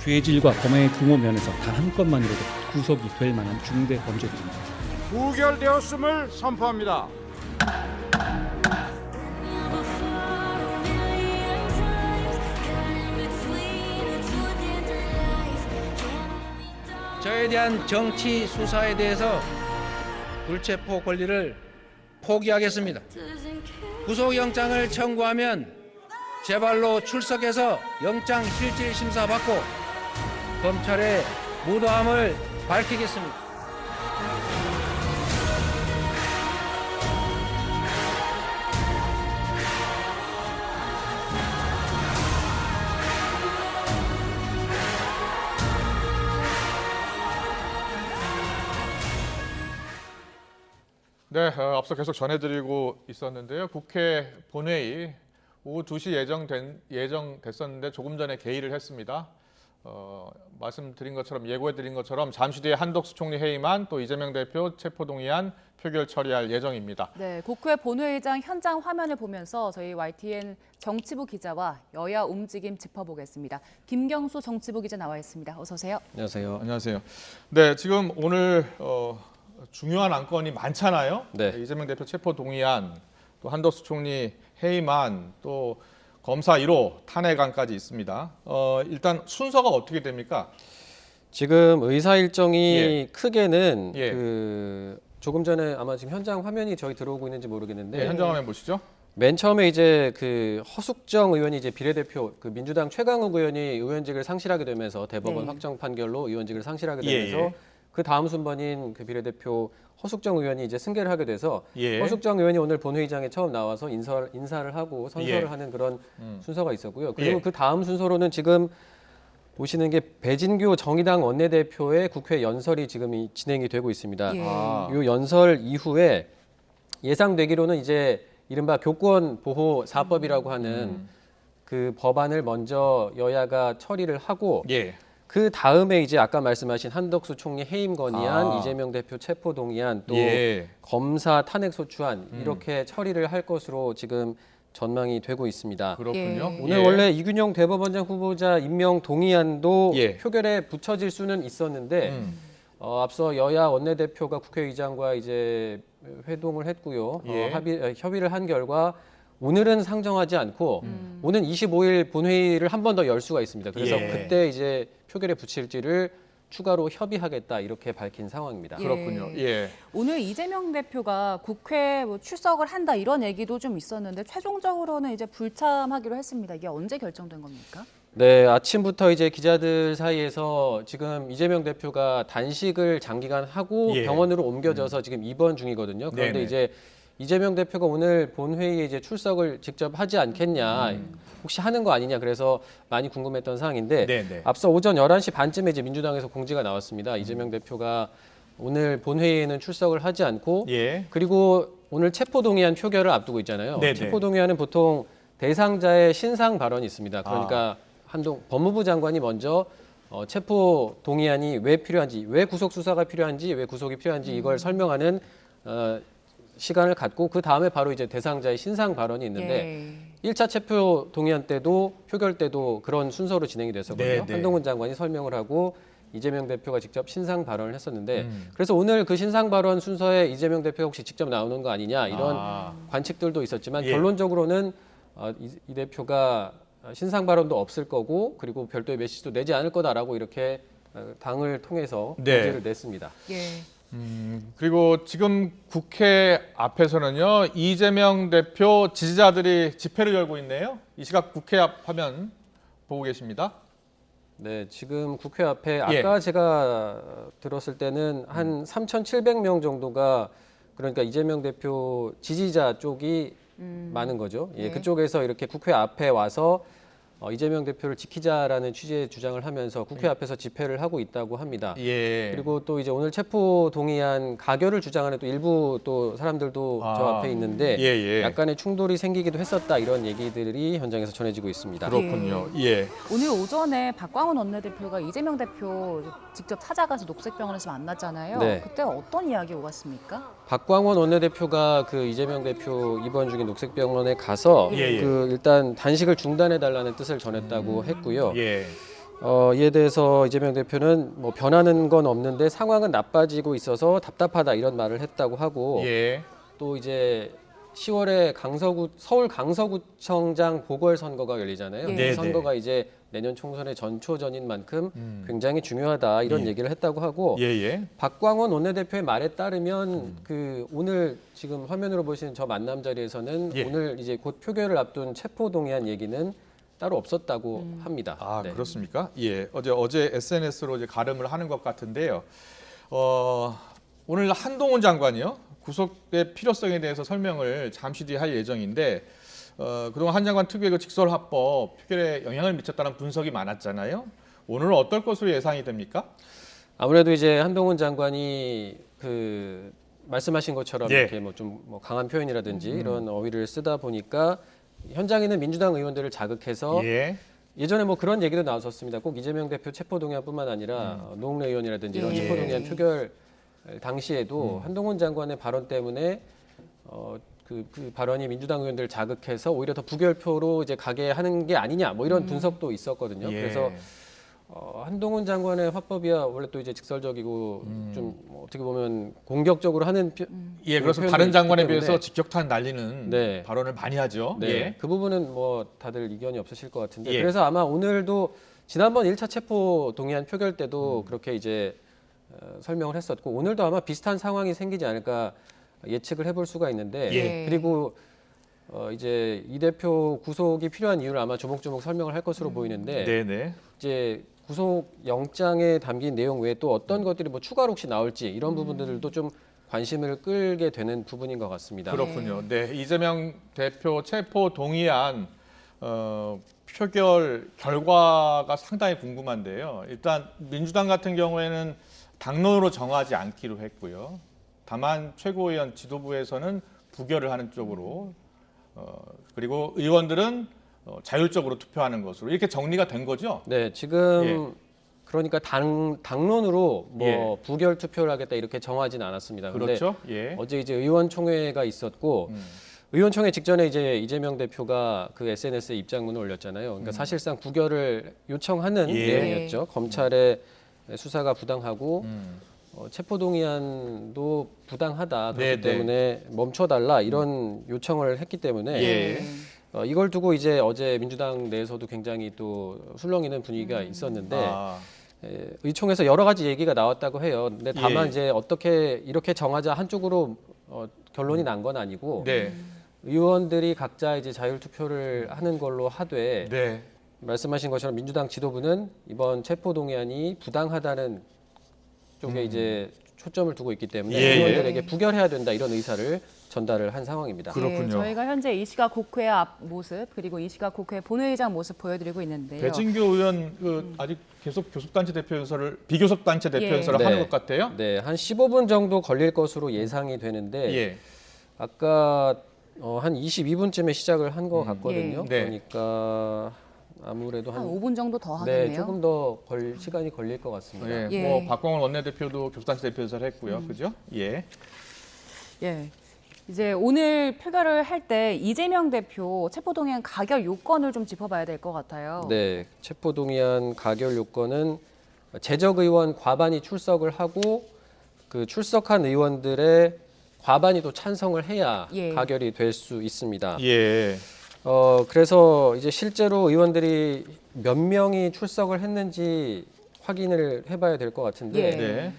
죄질과 범행의 규모 면에서 단 한 건만이라도 구속이 될 만한 중대 범죄들입니다. 부결되었음을 선포합니다. 저에 대한 정치 수사에 대해서 불체포 권리를 포기하겠습니다. 구속영장을 청구하면 제발로 출석해서 영장 실질 심사 받고 검찰의 무도함을 밝히겠습니다. 네, 앞서 계속 전해드리고 있었는데요. 국회 본회의 오후 2시 예정됐었는데 조금 전에 개의를 했습니다. 말씀드린 것처럼 예고해드린 것처럼 잠시 뒤에 한덕수 총리 해임안 또 이재명 대표 체포동의안 표결 처리할 예정입니다. 네, 국회 본회의장 현장 화면을 보면서 저희 YTN 정치부 기자와 여야 움직임 짚어보겠습니다. 김경수 정치부 기자 나와 있습니다. 어서 오세요. 안녕하세요. 안녕하세요. 네, 지금 오늘 중요한 안건이 많잖아요. 네. 이재명 대표 체포동의안, 또 한덕수 총리 해임안, 또 검사 1호 탄핵안까지 있습니다. 일단 순서가 어떻게 됩니까? 지금 의사 일정이 예. 크게는 예. 조금 전에 아마 지금 현장 화면이 저희 들어오고 있는지 모르겠는데 네, 현장 화면 보시죠. 맨 처음에 이제 그 허숙정 의원이 이제 비례대표 그 민주당 최강욱 의원이 의원직을 상실하게 되면서 대법원 네. 확정 판결로 의원직을 상실하게 예, 되면서 예. 그 다음 순번인 그 비례대표 허숙정 의원이 이제 승계를 하게 돼서 예. 허숙정 의원이 오늘 본회의장에 처음 나와서 인사를 하고 선서를 예. 하는 그런 순서가 있었고요. 그리고 예. 그 다음 순서로는 지금 보시는 게 배진규 정의당 원내대표의 국회 연설이 지금 진행이 되고 있습니다. 예. 이 연설 이후에 예상되기로는 이제 이른바 교권보호 4법이라고 하는 그 법안을 먼저 여야가 처리를 하고 예. 그 다음에 이제 아까 말씀하신 한덕수 총리 해임 건의안, 이재명 대표 체포 동의안, 또 예. 검사 탄핵 소추안 이렇게 처리를 할 것으로 지금 전망이 되고 있습니다. 그렇군요. 오늘 예. 원래 이균용 대법원장 후보자 임명 동의안도 예. 표결에 붙여질 수는 있었는데 앞서 여야 원내대표가 국회의장과 이제 회동을 했고요. 예. 협의를 한 결과 오늘은 상정하지 않고 오는 25일 본회의를 한 번 더 열 수가 있습니다. 그래서 예. 그때 이제 표결에 붙일지를 추가로 협의하겠다 이렇게 밝힌 상황입니다. 그렇군요. 예. 오늘 이재명 대표가 국회 출석을 한다 이런 얘기도 좀 있었는데 최종적으로는 이제 불참하기로 했습니다. 이게 언제 결정된 겁니까? 네, 아침부터 이제 기자들 사이에서 지금 이재명 대표가 단식을 장기간 하고 예. 병원으로 옮겨져서 지금 입원 중이거든요. 그런데 네네. 이제 이재명 대표가 오늘 본회의에 이제 출석을 직접 하지 않겠냐, 혹시 하는 거 아니냐, 그래서 많이 궁금했던 사항인데 네네. 앞서 오전 11시 반쯤에 이제 민주당에서 공지가 나왔습니다. 이재명 대표가 오늘 본회의에는 출석을 하지 않고 예. 그리고 오늘 체포동의안 표결을 앞두고 있잖아요. 네네. 체포동의안은 보통 대상자의 신상 발언이 있습니다. 그러니까 법무부 장관이 먼저 체포 동의안이 왜 필요한지, 왜 구속 수사가 필요한지, 왜 구속이 필요한지 이걸 설명하는 시간을 갖고 그 다음에 바로 이제 대상자의 신상 발언이 있는데 1차 체포 동의안 때도 표결 때도 그런 순서로 진행이 됐었거든요. 네네. 한동훈 장관이 설명을 하고 이재명 대표가 직접 신상 발언을 했었는데 그래서 오늘 그 신상 발언 순서에 이재명 대표가 혹시 직접 나오는 거 아니냐 이런 관측들도 있었지만 예. 결론적으로는 이 대표가 신상 발언도 없을 거고 그리고 별도의 메시지도 내지 않을 거다라고 이렇게 당을 통해서 네. 공지를 냈습니다. 그리고 지금 국회 앞에서는요 이재명 대표 지지자들이 집회를 열고 있네요. 이 시각 국회 앞 화면 보고 계십니다. 네, 지금 국회 앞에 예. 아까 제가 들었을 때는 한 3,700명 정도가 그러니까 이재명 대표 지지자 쪽이 많은 거죠. 예, 네. 그쪽에서 이렇게 국회 앞에 와서 이재명 대표를 지키자라는 취지의 주장을 하면서 국회 앞에서 집회를 하고 있다고 합니다. 예. 그리고 또 이제 오늘 체포 동의안 가결을 주장하는 또 일부 또 사람들도 저 앞에 있는데 예. 약간의 충돌이 생기기도 했었다 이런 얘기들이 현장에서 전해지고 있습니다. 그렇군요. 예. 오늘 오전에 박광원 원내대표가 이재명 대표 직접 찾아가서 녹색병원에서 만났잖아요. 네. 그때 어떤 이야기 오갔습니까? 박광원 원내대표가 그 이재명 대표 입원 중인 녹색병원에 가서 예. 그 일단 단식을 중단해 달라는 뜻을 전했다고 했고요. 예. 이에 대해서 이재명 대표는 뭐 변하는 건 없는데 상황은 나빠지고 있어서 답답하다 이런 말을 했다고 하고 예. 또 이제 10월에 서울 강서구청장 보궐선거가 열리잖아요. 예. 이 네네. 선거가 이제 내년 총선의 전초전인 만큼 굉장히 중요하다 이런 얘기를 했다고 하고 예. 박광원 원내대표의 말에 따르면 그 오늘 지금 화면으로 보시는 저 만남 자리에서는 예. 오늘 이제 곧 표결을 앞둔 체포 동의안 얘기는 따로 없었다고 합니다. 아 네. 그렇습니까? 예. 어제 SNS로 이제 가름을 하는 것 같은데요. 오늘 한동훈 장관이요 구속의 필요성에 대해서 설명을 잠시 뒤에 할 예정인데 그동안 한 장관 특유의 그 직설화법 표결에 영향을 미쳤다는 분석이 많았잖아요. 오늘은 어떨 것으로 예상이 됩니까? 아무래도 이제 한동훈 장관이 그 말씀하신 것처럼 예. 이렇게 뭐 좀 강한 표현이라든지 이런 어휘를 쓰다 보니까 현장에 있는 민주당 의원들을 자극해서 예전에 뭐 그런 얘기도 나왔었습니다. 꼭 이재명 대표 체포 동의안뿐만 아니라 노웅래 의원이라든지 이런 예. 체포 동의안 표결 당시에도 한동훈 장관의 발언 때문에 그 발언이 민주당 의원들을 자극해서 오히려 더 부결표로 이제 가게 하는 게 아니냐 뭐 이런 분석도 있었거든요. 예. 그래서 한동훈 장관의 화법이야 원래 또 이제 직설적이고 좀뭐 어떻게 보면 공격적으로 하는 예, 그래서 다른 장관에 비해서 직격탄 날리는 발언을 많이 하죠. 네, 예. 그 부분은 뭐 다들 이견이 없으실 것 같은데 예. 그래서 아마 오늘도 지난번 1차 체포 동의안 표결 때도 그렇게 이제 설명을 했었고 오늘도 아마 비슷한 상황이 생기지 않을까 예측을 해볼 수가 있는데 예. 그리고 이제 이 대표 구속이 필요한 이유를 아마 조목조목 설명을 할 것으로 보이는데 네네. 이제 구속 영장에 담긴 내용 외에 또 어떤 것들이 뭐 추가로 혹시 나올지 이런 부분들도 좀 관심을 끌게 되는 부분인 것 같습니다. 그렇군요. 네, 이재명 대표 체포 동의안 표결 결과가 상당히 궁금한데요. 일단 민주당 같은 경우에는 당론으로 정하지 않기로 했고요. 다만 최고위원 지도부에서는 부결을 하는 쪽으로 그리고 의원들은 자율적으로 투표하는 것으로 이렇게 정리가 된 거죠? 네, 지금 그러니까 당론으로 뭐 부결 투표를 하겠다 이렇게 정하진 않았습니다. 그렇죠. 근데 어제 이제 의원총회가 있었고 의원총회 직전에 이제 이재명 대표가 그 SNS에 입장문을 올렸잖아요. 그러니까 사실상 부결을 요청하는 내용이었죠. 검찰의 수사가 부당하고 체포동의안도 부당하다. 그렇기 때문에 멈춰달라 이런 요청을 했기 때문에 이걸 두고 이제 어제 민주당 내에서도 굉장히 또 술렁이는 분위기가 있었는데 의총에서 여러 가지 얘기가 나왔다고 해요. 근데 다만 이제 어떻게 이렇게 정하자 한쪽으로 결론이 난 건 아니고 의원들이 각자 이제 자율 투표를 하는 걸로 하되 말씀하신 것처럼 민주당 지도부는 이번 체포동의안이 부당하다는 쪽에 이제 초점을 두고 있기 때문에 의원들에게 부결해야 된다 이런 의사를 전달을 한 상황입니다. 그렇군요. 저희가 현재 이 시각 국회 앞 모습 그리고 이 시각 국회 본회의장 모습 보여드리고 있는데요. 배진교 의원 아직 계속 교섭단체 대표 연설을 비교섭단체 대표 연설을 하는 것 같아요. 네, 한 15분 정도 걸릴 것으로 예상이 되는데 아까 한 22분쯤에 시작을 한 것 같거든요. 그러니까 아무래도 한 5분 정도 더 하겠네요. 네, 조금 더 시간이 걸릴 것 같습니다. 뭐 박광원 원내대표도 교섭단체 대표 연설을 했고요. 그죠? 예. 이제 오늘 표결을 할 때 이재명 대표 체포동의안 가결 요건을 좀 짚어봐야 될 것 같아요. 네, 체포동의안 가결 요건은 재적 의원 과반이 출석을 하고 그 출석한 의원들의 과반이 또 찬성을 해야 가결이 될 수 있습니다. 그래서 이제 실제로 의원들이 몇 명이 출석을 했는지 확인을 해봐야 될 것 같은데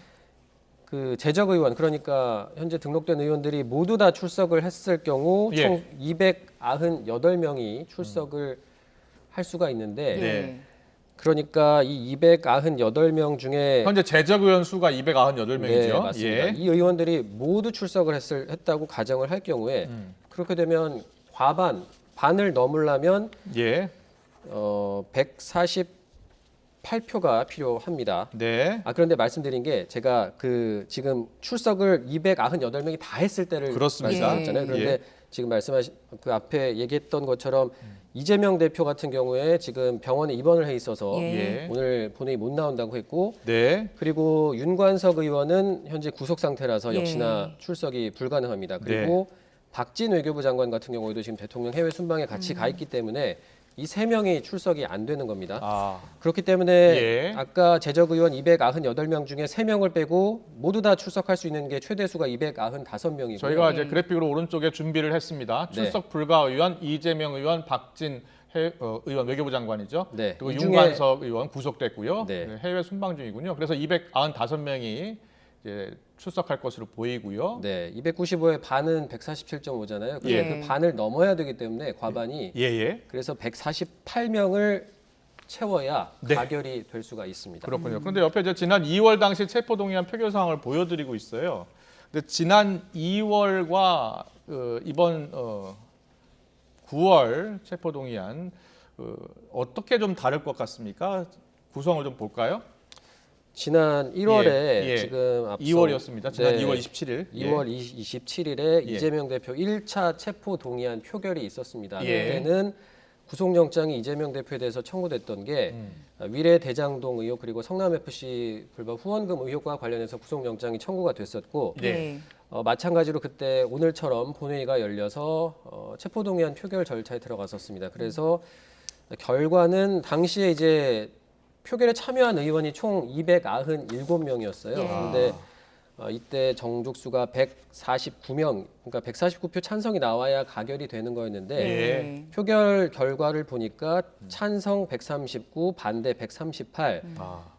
그 재적 의원 그러니까 현재 등록된 의원들이 모두 다 출석을 했을 경우 총 298명이 출석을 할 수가 있는데 그러니까 이 298명 중에 현재 재적 의원 수가 298명이죠. 네, 맞습니다. 이 의원들이 모두 출석을 했다고 가정을 할 경우에 그렇게 되면 반을 넘으려면 148표가 필요합니다. 그런데 말씀드린 게 제가 그 지금 출석을 298명이 다 했을 때를 말씀드렸잖아요. 그런데 지금 말씀하신 그 앞에 얘기했던 것처럼 이재명 대표 같은 경우에 지금 병원에 입원을 해 있어서 오늘 본회의 못 나온다고 했고 그리고 윤관석 의원은 현재 구속 상태라서 역시나 출석이 불가능합니다. 그리고 박진 외교부 장관 같은 경우에도 지금 대통령 해외 순방에 같이 가 있기 때문에 이 3명이 출석이 안 되는 겁니다. 그렇기 때문에 아까 재적 의원 298명 중에 3명을 빼고 모두 다 출석할 수 있는 게 최대 수가 295명이고요. 저희가 이제 그래픽으로 오른쪽에 준비를 했습니다. 출석 불가 의원 이재명 의원, 박진 의원 외교부 장관이죠. 그리고 윤관석 의원 구속됐고요. 해외 순방 중이군요. 그래서 295명이 이제 출석할 것으로 보이고요. 295의 반은 147.5잖아요. 그 반을 넘어야 되기 때문에 과반이 그래서 148명을 채워야 가결이 될 수가 있습니다. 그렇군요. 그런데 옆에 이제 지난 2월 당시 체포동의안 표결 상황을 보여드리고 있어요. 근데 지난 2월과 이번 9월 체포동의안 어떻게 좀 다를 것 같습니까? 구성을 좀 볼까요? 지난 1월에 지금 앞서 2월이었습니다. 지난 2월 27일. 2월 27일에 이재명 대표 1차 체포 동의안 표결이 있었습니다. 그때는 구속영장이 이재명 대표에 대해서 청구됐던 게 위례 대장동 의혹 그리고 성남FC 불법 후원금 의혹과 관련해서 구속영장이 청구가 됐었고 마찬가지로 그때 오늘처럼 본회의가 열려서 체포동의안 표결 절차에 들어갔었습니다. 그래서 결과는 당시에 이제 표결에 참여한 의원이 총 297명이었어요. 예. 그런데 이때 정족수가 149명, 그러니까 149표 찬성이 나와야 가결이 되는 거였는데 예. 표결 결과를 보니까 찬성 139, 반대 138,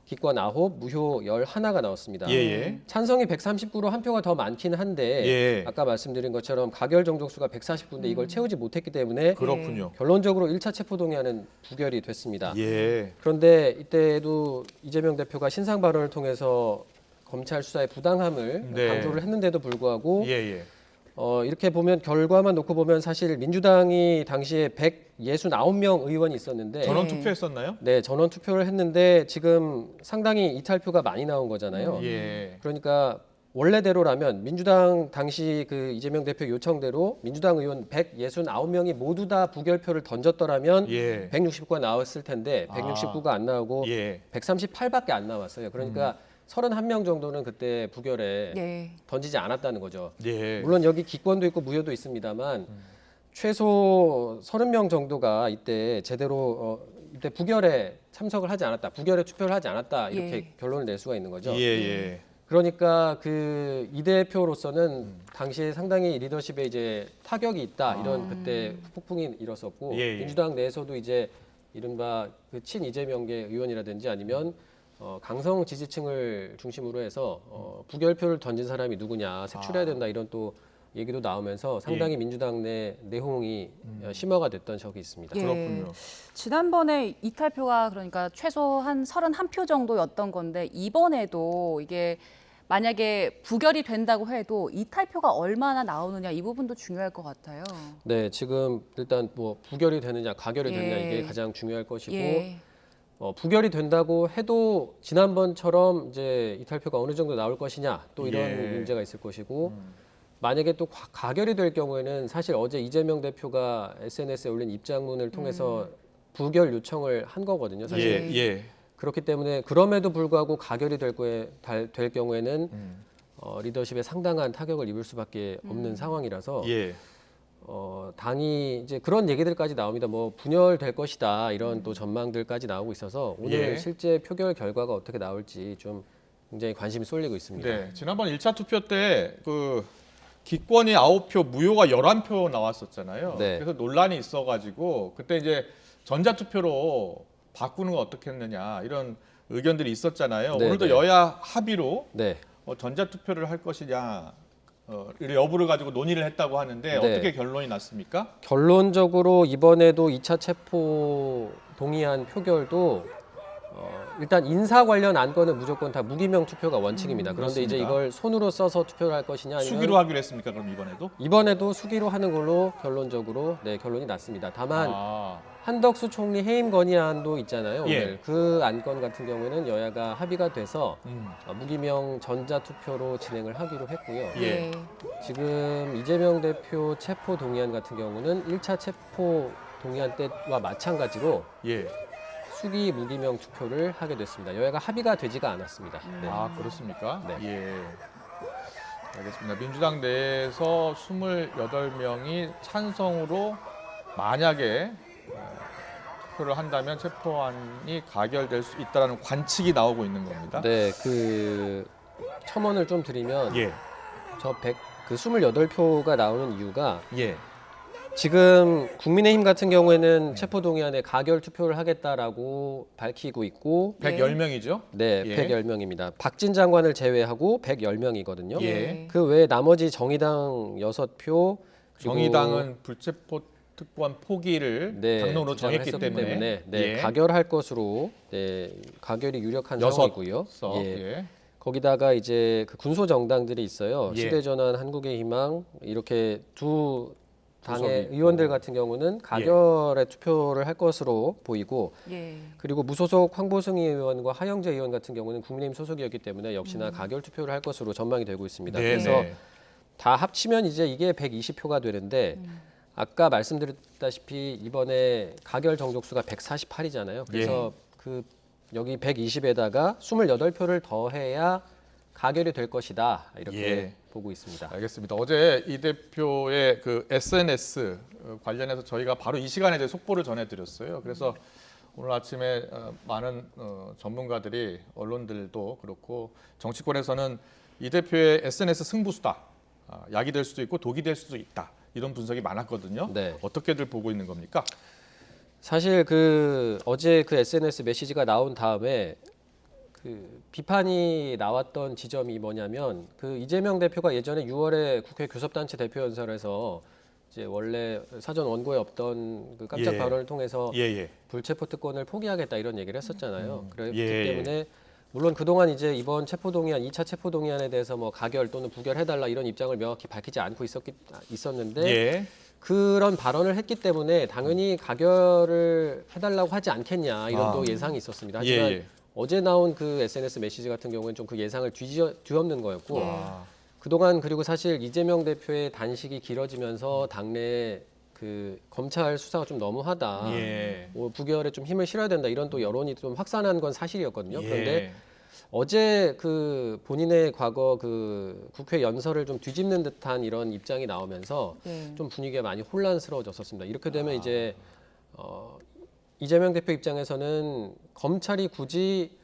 기권 9, 무효 11가 나왔습니다. 예. 찬성이 139로 한 표가 더 많긴 한데 예. 아까 말씀드린 것처럼 가결 정족수가 149인데 이걸 채우지 못했기 때문에 그렇군요. 결론적으로 1차 체포동의안은 부결이 됐습니다. 예. 그런데 이때도 이재명 대표가 신상 발언을 통해서 검찰 수사의 부당함을 네. 강조를 했는데도 불구하고 예. 이렇게 보면 결과만 놓고 보면 사실 민주당이 당시에 169명 의원이 있었는데 전원 투표했었나요? 네, 전원 투표를 했는데 지금 상당히 이탈표가 많이 나온 거잖아요. 예. 그러니까 원래대로라면 민주당 당시 그 이재명 대표 요청대로 민주당 의원 169명이 모두 다 부결표를 던졌더라면 예. 169가 나왔을 텐데 169가 안 나오고 예. 138밖에 안 나왔어요. 그러니까 31명 정도는 그때 부결에 예. 던지지 않았다는 거죠. 예. 물론 여기 기권도 있고 무효도 있습니다만 최소 30명 정도가 이때 제대로 이때 부결에 참석을 하지 않았다, 부결에 투표를 하지 않았다 이렇게 예. 결론을 낼 수가 있는 거죠. 예. 그러니까 그 이 대표로서는 당시에 상당히 리더십에 이제 타격이 있다 이런 그때 폭풍이 일었었고 예. 민주당 내에서도 이제 이른바 그 친 이재명계 의원이라든지 아니면 강성 지지층을 중심으로 해서 부결표를 던진 사람이 누구냐 색출해야 된다 이런 또 얘기도 나오면서 상당히 민주당 내 내홍이 심화가 됐던 적이 있습니다. 예. 그렇군요. 지난번에 이탈표가 그러니까 최소 한 31표 정도였던 건데 이번에도 이게 만약에 부결이 된다고 해도 이탈표가 얼마나 나오느냐 이 부분도 중요할 것 같아요. 네, 지금 일단 뭐 부결이 되느냐 가결이 되느냐 예. 이게 가장 중요할 것이고 예. 부결이 된다고 해도 지난번처럼 이제 이탈표가 어느 정도 나올 것이냐 또 이런 예. 문제가 있을 것이고 만약에 또 가결이 될 경우에는 사실 어제 이재명 대표가 SNS에 올린 입장문을 통해서 부결 요청을 한 거거든요. 사실. 예. 그렇기 때문에 그럼에도 불구하고 가결이 될 경우에는 리더십에 상당한 타격을 입을 수밖에 없는 상황이라서 예. 당이 이제 그런 얘기들까지 나옵니다. 뭐 분열될 것이다 이런 또 전망들까지 나오고 있어서 오늘 예. 실제 표결 결과가 어떻게 나올지 좀 굉장히 관심이 쏠리고 있습니다. 네. 지난번 1차 투표 때 그 기권이 9표, 무효가 11표 나왔었잖아요. 네. 그래서 논란이 있어가지고 그때 이제 전자투표로 바꾸는 건 어떻겠느냐 이런 의견들이 있었잖아요. 네, 오늘도 네. 여야 합의로 네. 전자투표를 할 것이냐 이 여부를 가지고 논의를 했다고 하는데 네. 어떻게 결론이 났습니까? 결론적으로 이번에도 2차 체포 동의안 표결도 일단 인사 관련 안건은 무조건 다 무기명 투표가 원칙입니다. 그런데 이제 그렇습니다. 이걸 손으로 써서 투표를 할 것이냐 아니면 수기로 하기로 했습니까? 그럼 이번에도 수기로 하는 걸로 결론적으로 결론이 났습니다. 다만 아, 한덕수 총리 해임 건의안도 있잖아요. 예. 오늘 그 안건 같은 경우에는 여야가 합의가 돼서 무기명 전자투표로 진행을 하기로 했고요. 예. 지금 이재명 대표 체포 동의안 같은 경우는 1차 체포 동의안 때와 마찬가지로 예. 수기 무기명 투표를 하게 됐습니다. 여야가 합의가 되지가 않았습니다. 네. 아 그렇습니까? 네. 예. 알겠습니다. 민주당 내에서 28명이 찬성으로 만약에 투표를 한다면 체포안이 가결될 수 있다는 관측이 나오고 있는 겁니다. 네, 그 첨언을 좀 드리면 예. 그 28표가 나오는 이유가 예. 지금 국민의힘 같은 경우에는 체포동의안에 가결 투표를 하겠다라고 밝히고 있고 110명이죠? 네, 예. 110명입니다. 박진 장관을 제외하고 110명이거든요. 예. 그 외에 나머지 정의당 6표 정의당은 불체포 특권 포기를 당론으로 정했기 때문에 네, 예. 가결할 것으로 가결이 유력한 상황이고요. 예. 거기다가 이제 그 군소 정당들이 있어요. 예. 시대전환, 한국의 희망 이렇게 두 당의 구석이 의원들 같은 경우는 가결에 투표를 할 것으로 보이고 그리고 무소속 황보승 의원과 하영재 의원 같은 경우는 국민의힘 소속이었기 때문에 역시나 가결 투표를 할 것으로 전망이 되고 있습니다. 네, 그래서 네. 다 합치면 이제 이게 120표가 되는데 아까 말씀드렸다시피 이번에 가결 정족수가 148이잖아요. 그래서 그 여기 120에다가 28표를 더해야 가결이 될 것이다 이렇게 보고 있습니다. 알겠습니다. 어제 이 대표의 그 SNS 관련해서 저희가 바로 이 시간에 속보를 전해드렸어요. 그래서 오늘 아침에 많은 전문가들이 언론들도 그렇고 정치권에서는 이 대표의 SNS 승부수다. 약이 될 수도 있고 독이 될 수도 있다. 이런 분석이 많았거든요. 네. 어떻게들 보고 있는 겁니까? 사실 어제 그 SNS 메시지가 나온 다음에 비판이 나왔던 지점이 뭐냐면 이재명 대표가 예전에 6월에 국회 교섭단체 대표연설에서 이제 원래 사전 원고에 없던 그 깜짝 발언을 통해서 불체포 특권을 포기하겠다 이런 얘기를 했었잖아요. 그렇기 때문에 물론 그동안 이제 이번 체포동의안, 2차 체포동의안에 대해서 뭐 가결 또는 부결해달라 이런 입장을 명확히 밝히지 않고 있었는데 그런 발언을 했기 때문에 당연히 가결을 해달라고 하지 않겠냐 이런 또 예상이 있었습니다. 하지만 어제 나온 그 SNS 메시지 같은 경우는 좀 그 예상을 뒤엎는 거였고 그동안 그리고 사실 이재명 대표의 단식이 길어지면서 당내 검찰 수사가 좀 너무하다. 부결에 좀 힘을 실어야 된다. 이런 또 여론이 좀 확산한 건 사실이었거든요. 그런데 어제 본인의 과거 국회 연설을 좀 뒤집는 듯한 이런 입장이 나오면서 좀 분위기가 많이 혼란스러워졌었습니다. 이렇게 되면 이제 이재명 대표 입장에서는 검찰이 굳이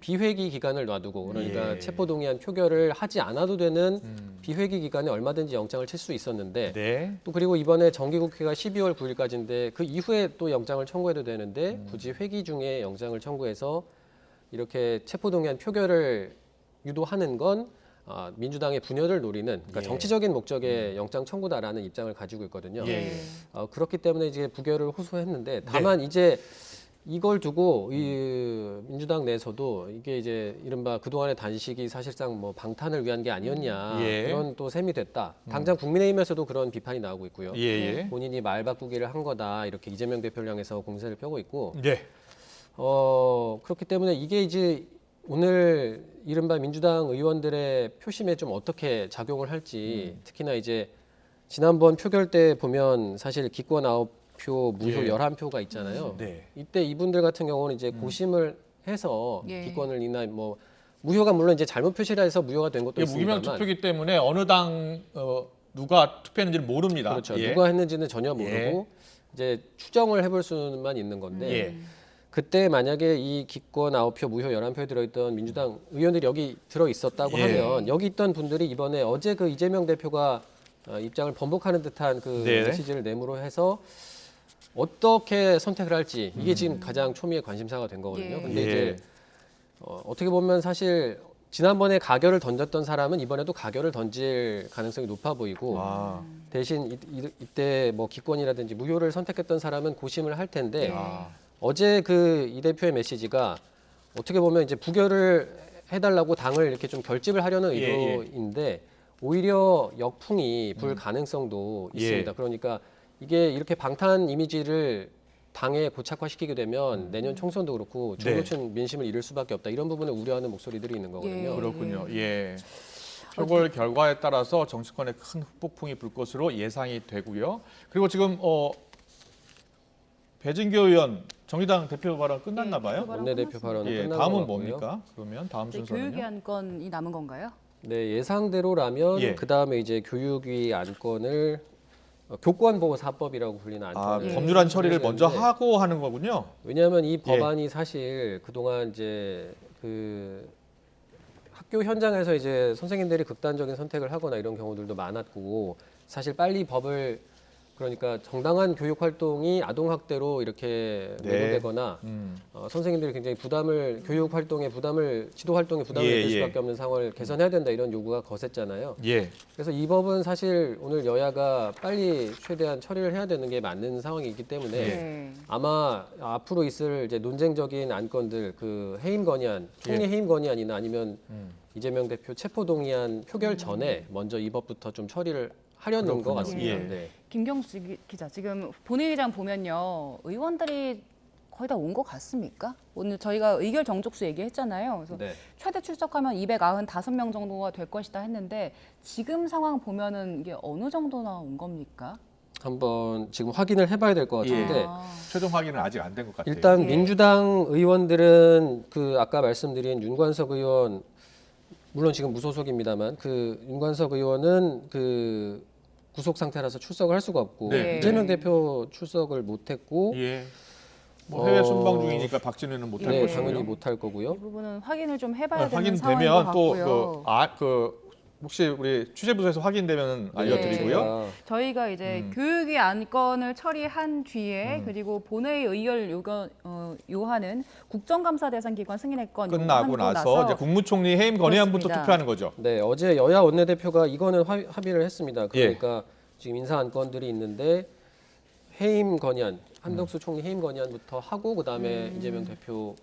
비회기 기간을 놔두고 그러니까 체포동의안 표결을 하지 않아도 되는 비회기 기간에 얼마든지 영장을 칠 수 있었는데 또 그리고 이번에 정기국회가 12월 9일까지인데 그 이후에 또 영장을 청구해도 되는데 굳이 회기 중에 영장을 청구해서 이렇게 체포동의안 표결을 유도하는 건 민주당의 분열을 노리는 그러니까 정치적인 목적의 영장 청구다라는 입장을 가지고 있거든요. 그렇기 때문에 이제 부결을 호소했는데 다만 이제 이걸 두고 민주당 내에서도 이게 이제 이른바 그동안의 단식이 사실상 뭐 방탄을 위한 게 아니었냐 이런 또 셈이 됐다. 당장 국민의힘에서도 그런 비판이 나오고 있고요. 본인이 말 바꾸기를 한 거다 이렇게 이재명 대표를 향해서 공세를 펴고 있고 그렇기 때문에 이게 이제 오늘 이른바 민주당 의원들의 표심에 좀 어떻게 작용을 할지 특히나 이제 지난번 표결 때 보면 사실 기권 9표, 무효 11표가 있잖아요. 이때 이분들 같은 경우는 이제 고심을 해서 기권을 뭐 무효가 물론 이제 잘못 표시를 해서 무효가 된 것도 있습니다만 무기명 투표이기 때문에 어느 당 누가 투표했는지를 모릅니다. 그렇죠. 누가 했는지는 전혀 모르고 이제 추정을 해볼 수만 있는 건데 그때 만약에 이 기권 9표, 무효 11표에 들어있던 민주당 의원들이 여기 들어있었다고 하면 여기 있던 분들이 이번에 어제 이재명 대표가 입장을 번복하는 듯한 메시지를 내므로 해서 어떻게 선택을 할지 이게 지금 가장 초미의 관심사가 된 거거든요. 근데 이제 어떻게 보면 사실 지난번에 가결을 던졌던 사람은 이번에도 가결을 던질 가능성이 높아 보이고 대신 이때 뭐 기권이라든지 무효를 선택했던 사람은 고심을 할 텐데 어제 이 대표의 메시지가 어떻게 보면 이제 부결을 해달라고 당을 이렇게 좀 결집을 하려는 의도인데 오히려 역풍이 불 가능성도 있습니다. 그러니까 이게 이렇게 방탄 이미지를 당에 고착화시키게 되면 내년 총선도 그렇고 중도층 민심을 잃을 수밖에 없다. 이런 부분을 우려하는 목소리들이 있는 거거든요. 그렇군요. 표결 결과에 따라서 정치권에 큰 후폭풍이 불 것으로 예상이 되고요. 그리고 지금 배진교 의원 정의당 대표 발언 끝났나 봐요. 원내대표 발언 끝난 다음은 것 뭡니까? 그러면 다음 순서는요? 교육위 안건이 남은 건가요? 네, 예상대로라면 그다음에 이제 교육위 안건을 교권보호사법이라고 불리는 안건을 법률안 처리를 먼저 하고 하는 거군요. 왜냐하면 이 법안이 사실 그동안 이제 학교 현장에서 이제 선생님들이 극단적인 선택을 하거나 이런 경우들도 많았고 사실 빨리 법을 그러니까 정당한 교육 활동이 아동 학대로 이렇게 매도되거나 선생님들이 굉장히 교육 활동에 지도 활동에 부담을 느낄 수밖에 없는 상황을 개선해야 된다 이런 요구가 거셌잖아요. 그래서 이 법은 사실 오늘 여야가 빨리 최대한 처리를 해야 되는 게 맞는 상황이기 때문에 아마 앞으로 있을 이제 논쟁적인 안건들 해임 건의안, 총리 해임 건의안이나 아니면 이재명 대표 체포동의안 표결 전에 먼저 이 법부터 좀 처리를 하려는 것 같습니다. 김경수 기자, 지금 본회의장 보면요. 의원들이 거의 다 온 것 같습니까? 오늘 저희가 의결 정족수 얘기했잖아요. 그래서 최대 출석하면 295명 정도가 될 것이다 했는데 지금 상황 보면은 이게 어느 정도나 온 겁니까? 한번 지금 확인을 해봐야 될 것 같은데 최종 확인은 아직 안 된 것 같아요. 일단 민주당 의원들은 아까 말씀드린 윤관석 의원 물론 지금 무소속입니다만 윤관석 의원은 구속 상태라서 출석을 할 수가 없고 이재명 대표 출석을 못했고 뭐 해외 순방 중이니까 박진우는 못할 네, 것이고요. 당연히 못할 거고요. 이 부분은 확인을 좀 해봐야 되는 확인되면 상황인 것 같고요. 또 혹시 우리 취재부에서 확인되면 알려드리고요. 저희가 이제 교육위 안건을 처리한 뒤에 그리고 본회의 의결 요하는 국정감사 대상 기관 승인의 건 끝나고 나서 이제 국무총리 해임 건의안부터 그렇습니다. 투표하는 거죠. 네, 어제 여야 원내대표가 이거는 합의를 했습니다. 그러니까 지금 인사 안건들이 있는데 해임 건의안, 한덕수 총리 해임 건의안부터 하고 그다음에 이재명 대표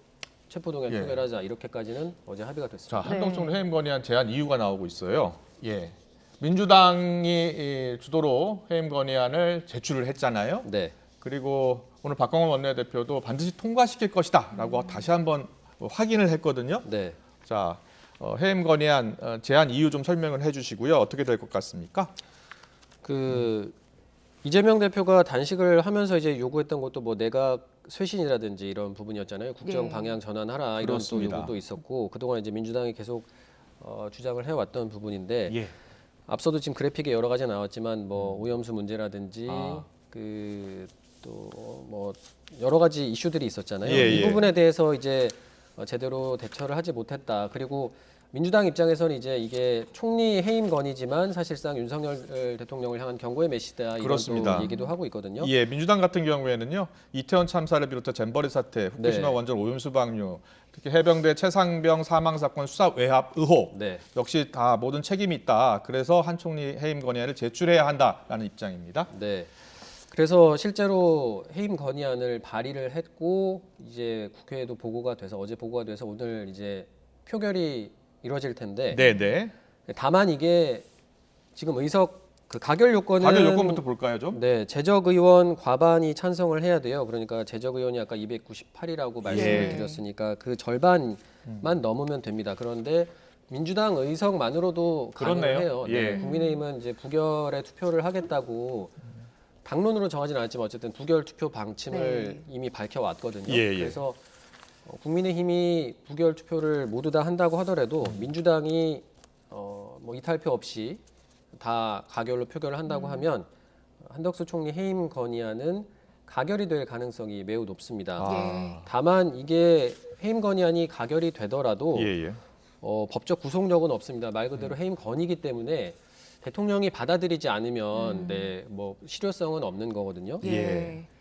체포동의안 표결하자 이렇게까지는 어제 합의가 됐습니다. 자, 한덕수 총리 해임 건의안 제안 이유가 나오고 있어요. 예. 민주당이 주도로 해임 건의안을 제출을 했잖아요. 네. 그리고 오늘 박광원 원내대표도 반드시 통과시킬 것이다라고 다시 한번 확인을 했거든요. 네. 자, 해임 건의안 제안 이유 좀 설명을 해주시고요. 어떻게 될 것 같습니까? 이재명 대표가 단식을 하면서 이제 요구했던 것도 뭐 내각 쇄신이라든지 이런 부분이었잖아요. 국정 방향 전환하라 이런 또 요구도 있었고 그동안 이제 민주당이 계속 주장을 해왔던 부분인데 앞서도 지금 그래픽에 여러 가지 나왔지만 뭐 오염수 문제라든지 또 뭐 여러 가지 이슈들이 있었잖아요. 이 부분에 대해서 이제 제대로 대처를 하지 못했다. 그리고 민주당 입장에서는 이제 이게 총리 해임 건이지만 사실상 윤석열 대통령을 향한 경고의 메시지다 이런 또 얘기도 하고 있거든요. 예, 민주당 같은 경우에는요. 이태원 참사를 비롯해 잼버리 사태, 후쿠시마 원전 오염수 방류, 특히 해병대 최상병 사망 사건 수사 외압 의혹 역시 다 모든 책임이 있다. 그래서 한 총리 해임 건의안을 제출해야 한다라는 입장입니다. 네. 그래서 실제로 해임 건의안을 발의를 했고 이제 국회에도 보고가 돼서 어제 보고가 돼서 오늘 이제 표결이 이루어질 텐데 다만 이게 지금 의석 가결 요건부터 볼까요, 좀? 네, 재적 의원 과반이 찬성을 해야 돼요. 그러니까 재적 의원이 아까 298이라고 말씀을 드렸으니까 그 절반만 넘으면 됩니다. 그런데 민주당 의석만으로도 가능해요. 네, 국민의힘은 이제 부결에 투표를 하겠다고 당론으로 정하지는 않았지만 어쨌든 부결 투표 방침을 이미 밝혀왔거든요. 그래서 국민의힘이 부결 투표를 모두 다 한다고 하더라도 민주당이 뭐 이탈표 없이 다 가결로 표결을 한다고 하면 한덕수 총리 해임 건의안은 가결이 될 가능성이 매우 높습니다. 다만 이게 해임 건의안이 가결이 되더라도 법적 구속력은 없습니다. 말 그대로 해임 건이기 때문에 대통령이 받아들이지 않으면 뭐 실효성은 없는 거거든요.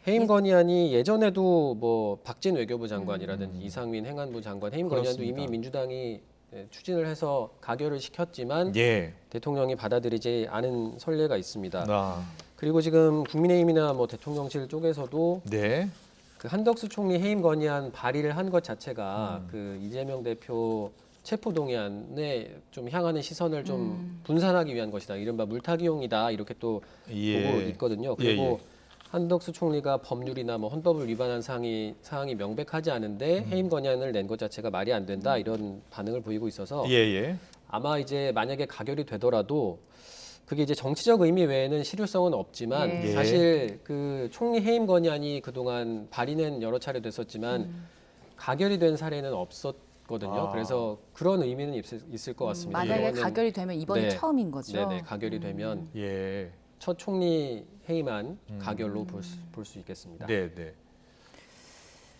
해임 건의안이 예전에도 뭐 박진 외교부 장관이라든지 이상민 행안부 장관 해임 건의안도 이미 민주당이 추진을 해서 가결을 시켰지만 대통령이 받아들이지 않은 선례가 있습니다. 그리고 지금 국민의힘이나 뭐 대통령실 쪽에서도 그 한덕수 총리 해임 건의안 발의를 한 것 자체가 그 이재명 대표 체포동의안에 좀 향하는 시선을 좀 분산하기 위한 것이다. 이른바 물타기용이다. 이렇게 또 보고 있거든요. 그리고 한덕수 총리가 법률이나 뭐 헌법을 위반한 사항이 명백하지 않은데 해임 건의안을 낸 것 자체가 말이 안 된다. 이런 반응을 보이고 있어서 아마 이제 만약에 가결이 되더라도 그게 이제 정치적 의미 외에는 실효성은 없지만 사실 그 총리 해임 건의안이 그동안 발의는 여러 차례 됐었지만 가결이 된 사례는 없었거든요. 그래서 그런 의미는 있을 것 같습니다. 만약에 가결이 되면 이번이 처음인 거죠. 네네, 가결이 되면 첫 총리 해임안 가결로 볼 수 있겠습니다.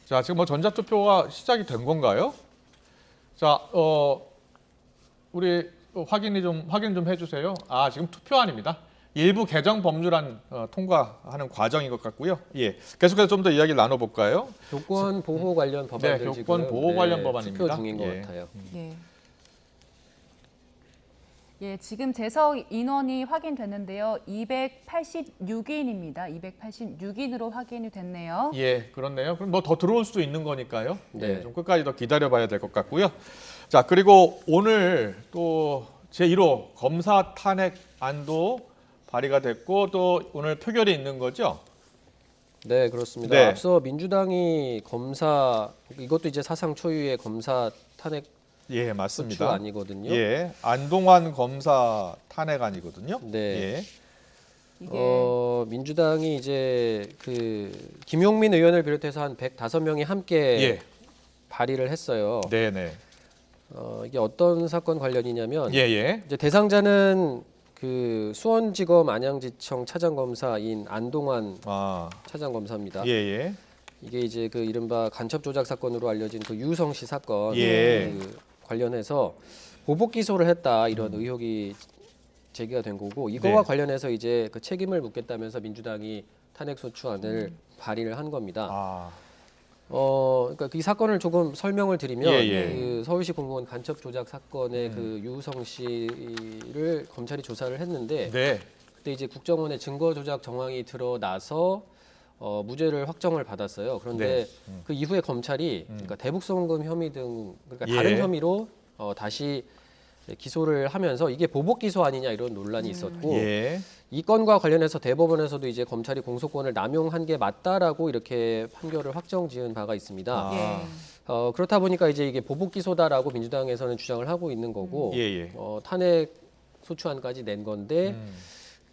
자, 지금 뭐 전자투표가 시작이 된 건가요? 자, 우리 확인 좀 해주세요. 지금 투표안입니다. 일부 개정 법률안 통과하는 과정인 것 같고요. 계속해서 좀 더 이야기를 나눠볼까요? 교권 보호 관련 법안들 교권 보호 관련 법안입니다. 투표 중인 것 같아요. 지금 재석 인원이 확인됐는데요. 286인입니다. 286인으로 확인이 됐네요. 그렇네요. 그럼 뭐 더 들어올 수도 있는 거니까요. 좀 끝까지 더 기다려봐야 될 것 같고요. 자, 그리고 오늘 또 제1호 검사 탄핵안도 발의가 됐고 또 오늘 표결이 있는 거죠? 네, 그렇습니다. 앞서 민주당이 검사 이것도 이제 사상 초유의 검사 탄핵 맞습니다. 아니거든요. 안동환 검사 탄핵안이거든요. 민주당이 이제 그 김용민 의원을 비롯해서 한 105명이 함께 발의를 했어요. 이게 어떤 사건 관련이냐면 이제 대상자는 그 수원지검 안양지청 차장검사인 안동환 차장검사입니다. 이게 이제 그 이른바 간첩 조작 사건으로 알려진 그 유성 씨 사건 그 관련해서 보복 기소를 했다 이런 의혹이 제기가 된 거고 이거와 관련해서 이제 그 책임을 묻겠다면서 민주당이 탄핵 소추안을 발의를 한 겁니다. 그러니까 이 사건을 조금 설명을 드리면 그 서울시 공무원 간첩 조작 사건의 그 유성 씨를 검찰이 조사를 했는데 그때 이제 국정원의 증거 조작 정황이 드러나서 무죄를 확정을 받았어요. 그런데 그 이후에 검찰이 그러니까 대북송금 혐의 등 그러니까 다른 혐의로 다시 기소를 하면서 이게 보복 기소 아니냐 이런 논란이 있었고 이 건과 관련해서 대법원에서도 이제 검찰이 공소권을 남용한 게 맞다라고 이렇게 판결을 확정지은 바가 있습니다. 그렇다 보니까 이제 이게 보복 기소다라고 민주당에서는 주장을 하고 있는 거고 탄핵 소추안까지 낸 건데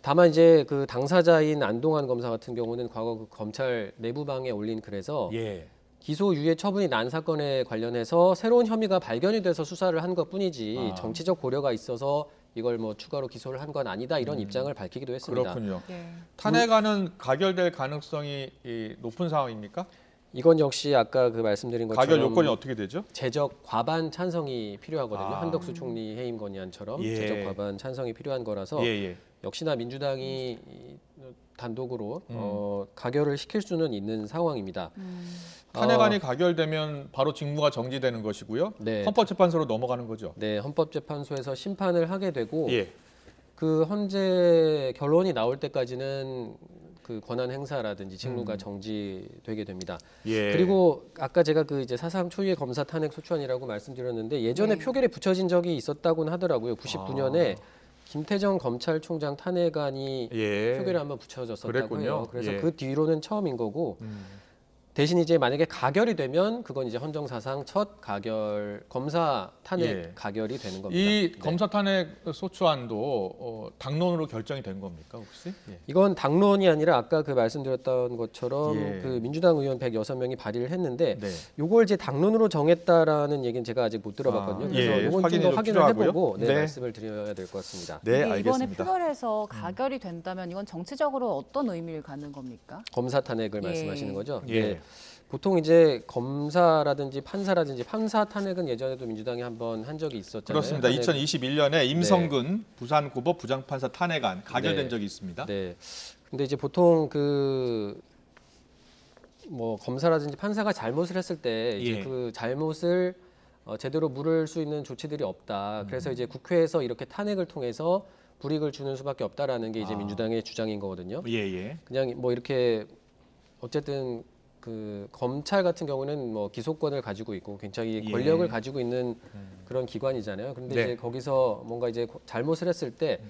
다만 이제 그 당사자인 안동환 검사 같은 경우는 과거 그 검찰 내부방에 올린 글에서 기소 유예 처분이 난 사건에 관련해서 새로운 혐의가 발견이 돼서 수사를 한 것뿐이지 정치적 고려가 있어서 이걸 뭐 추가로 기소를 한 건 아니다 이런 입장을 밝히기도 했습니다. 그렇군요. 탄핵안은 가결될 가능성이 높은 상황입니까? 이건 역시 아까 그 말씀드린 것처럼 가결 요건이 어떻게 되죠? 제적 과반 찬성이 필요하거든요. 한덕수 총리 해임 건의안처럼 제적 과반 찬성이 필요한 거라서 역시나 민주당이 단독으로 가결을 시킬 수는 있는 상황입니다. 탄핵안이 가결되면 바로 직무가 정지되는 것이고요. 헌법재판소로 넘어가는 거죠. 네, 헌법재판소에서 심판을 하게 되고 그 헌재 결론이 나올 때까지는 그 권한 행사라든지 직무가 정지되게 됩니다. 그리고 아까 제가 그 이제 사상 초유의 검사 탄핵 소추안이라고 말씀드렸는데 예전에 표결에 붙여진 적이 있었다고는 하더라고요. 99년에 김태정 검찰총장 탄핵안이 표결에 한번 붙여졌었다고 해요. 그래서 그 뒤로는 처음인 거고 대신 이제 만약에 가결이 되면 그건 이제 헌정사상 첫 가결 검사 탄핵 가결이 되는 겁니다. 이 검사 탄핵 소추안도 당론으로 결정이 된 겁니까 혹시? 이건 당론이 아니라 아까 그 말씀드렸던 것처럼 그 민주당 의원 106명이 발의를 했는데 요걸 이제 당론으로 정했다라는 얘기는 제가 아직 못 들어봤거든요. 그래서 이건 좀 더 확인을 해보고 말씀을 드려야 될 것 같습니다. 네, 알겠습니다. 이번에 표결에서 가결이 된다면 이건 정치적으로 어떤 의미를 갖는 겁니까? 검사 탄핵을 말씀하시는 거죠? 보통 이제 검사라든지 판사 탄핵은 예전에도 민주당이 한번 한 적이 있었잖아요. 그렇습니다. 2021년에 임성근 부산고법 부장판사 탄핵안 가결된 적이 있습니다. 근데 이제 보통 그 뭐 검사라든지 판사가 잘못을 했을 때 이제 그 잘못을 제대로 물을 수 있는 조치들이 없다. 그래서 이제 국회에서 이렇게 탄핵을 통해서 불이익을 주는 수밖에 없다라는 게 이제 민주당의 주장인 거거든요. 그냥 뭐 이렇게 어쨌든 그 검찰 같은 경우는 뭐 기소권을 가지고 있고 굉장히 권력을 가지고 있는 그런 기관이잖아요. 그런데 이제 거기서 뭔가 이제 잘못을 했을 때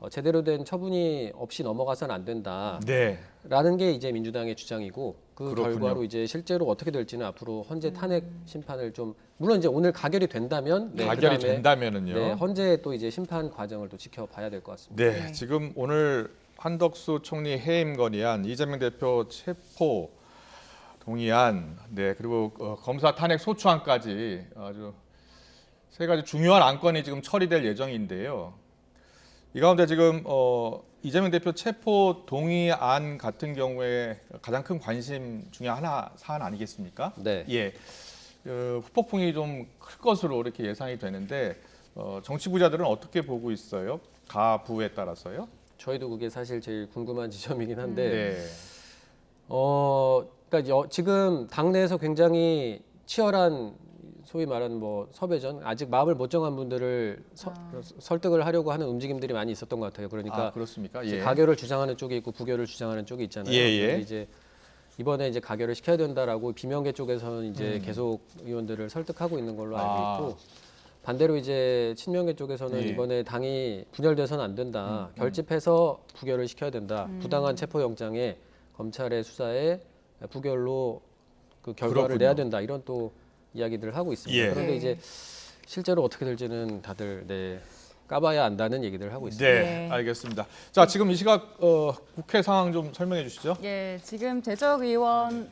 제대로 된 처분이 없이 넘어가서는 안 된다라는 게 이제 민주당의 주장이고 그 결과로 이제 실제로 어떻게 될지는 앞으로 헌재 탄핵 심판을 좀 물론 이제 오늘 가결이 된다면 가결이 된다면은요. 헌재 또 이제 심판 과정을 또 지켜봐야 될 것 같습니다. 지금 오늘 한덕수 총리 해임 건의안, 이재명 대표 체포 동의안, 그리고 검사 탄핵 소추안까지 아주 세 가지 중요한 안건이 지금 처리될 예정인데요. 이 가운데 지금 이재명 대표 체포 동의안 같은 경우에 가장 큰 관심 중에 사안 아니겠습니까? 후폭풍이 좀 클 것으로 이렇게 예상이 되는데 정치 부자들은 어떻게 보고 있어요? 가부에 따라서요? 저희도 그게 사실 제일 궁금한 지점이긴 한데 그러니까 지금 당내에서 굉장히 치열한 소위 말하는 뭐 섭외전 아직 마음을 못 정한 분들을 설득을 하려고 하는 움직임들이 많이 있었던 것 같아요. 그러니까 그렇습니까? 가결을 주장하는 쪽이 있고 부결을 주장하는 쪽이 있잖아요. 이제 이번에 이제 가결을 시켜야 된다라고 비명계 쪽에서는 이제 계속 의원들을 설득하고 있는 걸로 알고 있고 반대로 이제 친명계 쪽에서는 이번에 당이 분열돼서는 안 된다. 결집해서 부결을 시켜야 된다. 부당한 체포영장에 검찰의 수사에 부결로 그 결과를 내야 된다. 이런 또 이야기들을 하고 있습니다. 그런데 이제 실제로 어떻게 될지는 다들 까봐야 안다는 얘기들을 하고 있습니다. 알겠습니다. 자, 지금 이 시각 국회 상황 좀 설명해 주시죠. 지금 재적 의원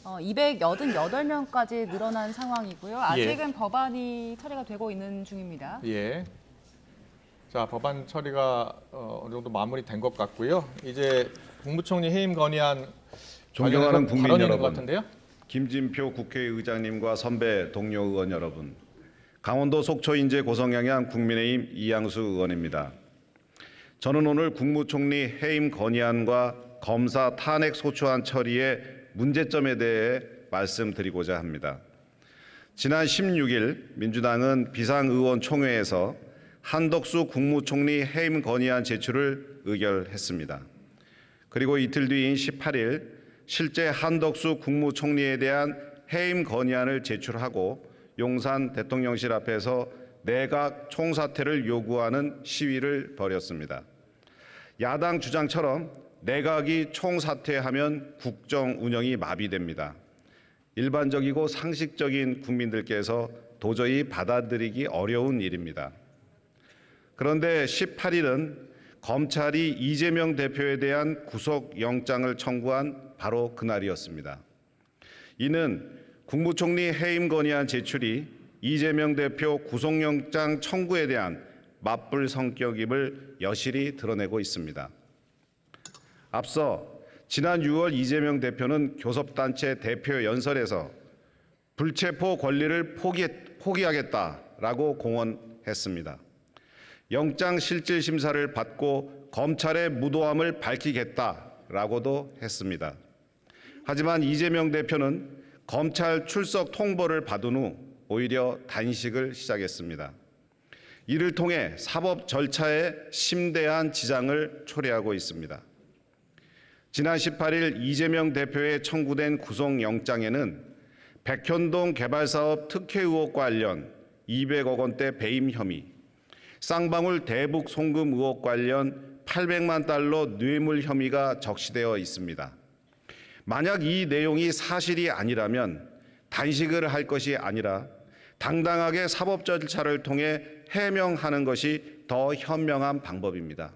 288명까지 늘어난 상황이고요. 아직은 법안이 처리가 되고 있는 중입니다. 자, 법안 처리가 어느 정도 마무리된 것 같고요. 이제 국무총리 해임 건의안 존경하는 국민 여러분, 같은데요? 김진표 국회의장님과 선배 동료 의원 여러분, 강원도 속초 인제 고성향양 국민의힘 이양수 의원입니다. 저는 오늘 국무총리 해임 건의안과 검사 탄핵 소추안 처리의 문제점에 대해 말씀드리고자 합니다. 지난 16일 민주당은 비상의원총회에서 한덕수 국무총리 해임 건의안 제출을 의결했습니다. 그리고 이틀 뒤인 18일 실제 한덕수 국무총리에 대한 해임 건의안을 제출하고 용산 대통령실 앞에서 내각 총사퇴를 요구하는 시위를 벌였습니다. 야당 주장처럼 내각이 총사퇴하면 국정 운영이 마비됩니다. 일반적이고 상식적인 국민들께서 도저히 받아들이기 어려운 일입니다. 그런데 18일은 검찰이 이재명 대표에 대한 구속영장을 청구한 바로 그날이었습니다. 이는 국무총리 해임 건의안 제출이 이재명 대표 구속영장 청구에 대한 맞불 성격임을 여실히 드러내고 있습니다. 앞서 지난 6월 이재명 대표는 교섭단체 대표 연설에서 불체포 권리를 포기하겠다라고 공언했습니다. 영장 실질 심사를 받고 검찰의 무도함을 밝히겠다라고도 했습니다. 하지만 이재명 대표는 검찰 출석 통보를 받은 후 오히려 단식을 시작했습니다. 이를 통해 사법 절차에 심대한 지장을 초래하고 있습니다. 지난 18일 이재명 대표에 청구된 구속영장에는 백현동 개발사업 특혜 의혹 관련 200억 원대 배임 혐의, 쌍방울 대북 송금 의혹 관련 800만 달러 뇌물 혐의가 적시되어 있습니다. 만약 이 내용이 사실이 아니라면 단식을 할 것이 아니라 당당하게 사법 절차를 통해 해명하는 것이 더 현명한 방법입니다.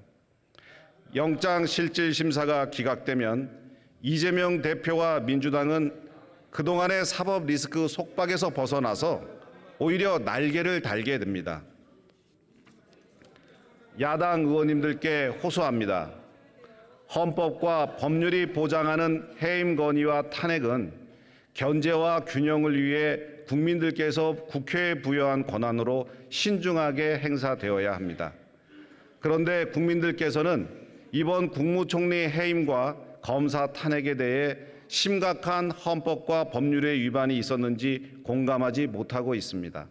영장 실질 심사가 기각되면 이재명 대표와 민주당은 그동안의 사법 리스크 속박에서 벗어나서 오히려 날개를 달게 됩니다. 야당 의원님들께 호소합니다. 헌법과 법률이 보장하는 해임 건의와 탄핵은 견제와 균형을 위해 국민들께서 국회에 부여한 권한으로 신중하게 행사되어야 합니다. 그런데 국민들께서는 이번 국무총리 해임과 검사 탄핵에 대해 심각한 헌법과 법률의 위반이 있었는지 공감하지 못하고 있습니다.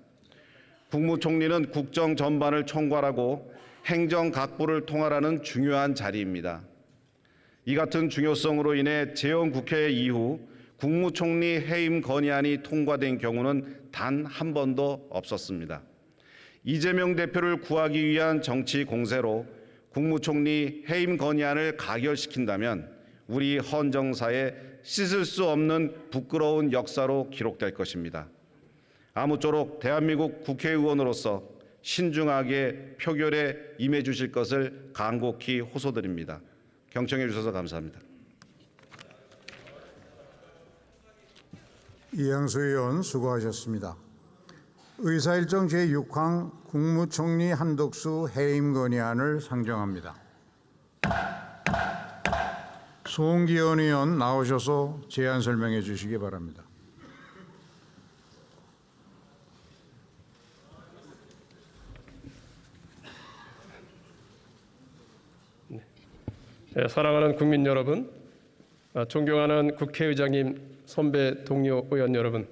국무총리는 국정 전반을 총괄하고 행정 각부를 통할하는 중요한 자리입니다. 이 같은 중요성으로 인해 재헌국회 이후 국무총리 해임 건의안이 통과된 경우는 단 한 번도 없었습니다. 이재명 대표를 구하기 위한 정치 공세로 국무총리 해임 건의안을 가결시킨다면 우리 헌정사에 씻을 수 없는 부끄러운 역사로 기록될 것입니다. 아무쪼록 대한민국 국회의원으로서 신중하게 표결에 임해 주실 것을 간곡히 호소드립니다. 경청해 주셔서 감사합니다. 이양수 의원 수고하셨습니다. 의사일정 제6항 국무총리 한덕수 해임 건의안을 상정합니다. 송기현 의원 나오셔서 제안 설명해 주시기 바랍니다. 네, 사랑하는 국민 여러분, 존경하는 국회의장님, 선배 동료 의원 여러분,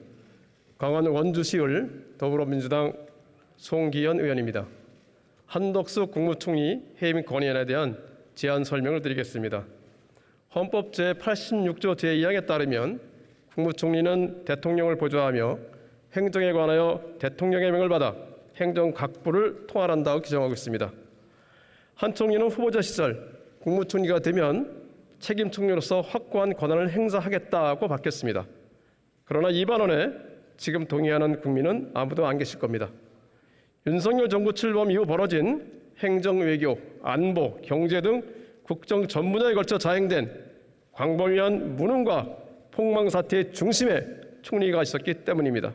강원 원주시을 더불어민주당 송기현 의원입니다. 한덕수 국무총리 해임 건의안에 대한 제안 설명을 드리겠습니다. 헌법 제86조 제2항에 따르면 국무총리는 대통령을 보좌하며 행정에 관하여 대통령의 명을 받아 행정각부를 통할한다고 규정하고 있습니다. 한 총리는 후보자 시절 국무총리가 되면 책임 총리로서 확고한 권한을 행사하겠다고 밝혔습니다. 그러나 이 발언에 지금 동의하는 국민은 아무도 안 계실 겁니다. 윤석열 정부 출범 이후 벌어진 행정, 외교, 안보, 경제 등 국정 전 분야에 걸쳐 자행된 광범위한 무능과 폭망 사태의 중심에 총리가 있었기 때문입니다.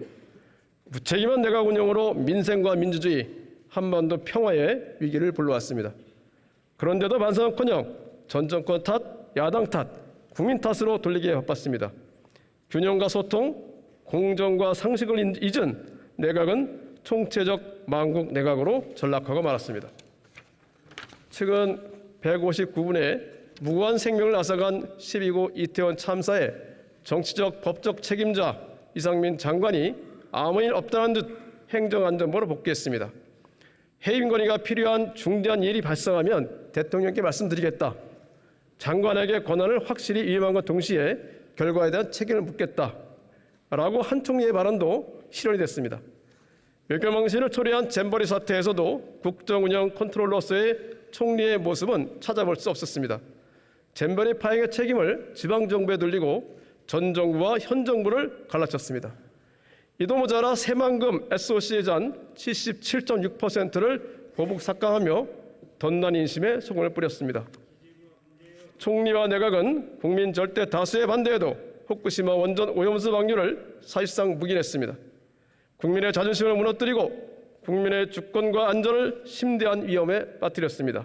무책임한 내각 운영으로 민생과 민주주의, 한반도 평화의 위기를 불러왔습니다. 그런데도 반성은커녕 전 정권 탓, 야당 탓, 국민 탓으로 돌리기에 바빴습니다. 균형과 소통, 공정과 상식을 잊은 내각은 총체적 망국 내각으로 전락하고 말았습니다. 최근 159분의 무고한 생명을 앗아간 12구 이태원 참사의 정치적 법적 책임자 이상민 장관이 아무 일 없다는 듯 행정안전부로 복귀했습니다. 해임 건의가 필요한 중대한 일이 발생하면 대통령께 말씀드리겠다. 장관에게 권한을 확실히 위임한과 동시에 결과에 대한 책임을 묻겠다. 라고 한 총리의 발언도 실현이 됐습니다. 외교망신을 초래한 잼버리 사태에서도 국정운영 컨트롤러로서의 총리의 모습은 찾아볼 수 없었습니다. 잼버리 파행의 책임을 지방정부에 돌리고 전 정부와 현 정부를 갈라쳤습니다. 이도 모자라 새만금 SOC에 잔 77.6%를 보복 삭감하며 덧난 인심에 소금을 뿌렸습니다. 총리와 내각은 국민 절대 다수의 반대에도 후쿠시마 원전 오염수 방류를 사실상 묵인했습니다. 국민의 자존심을 무너뜨리고 국민의 주권과 안전을 심대한 위험에 빠뜨렸습니다.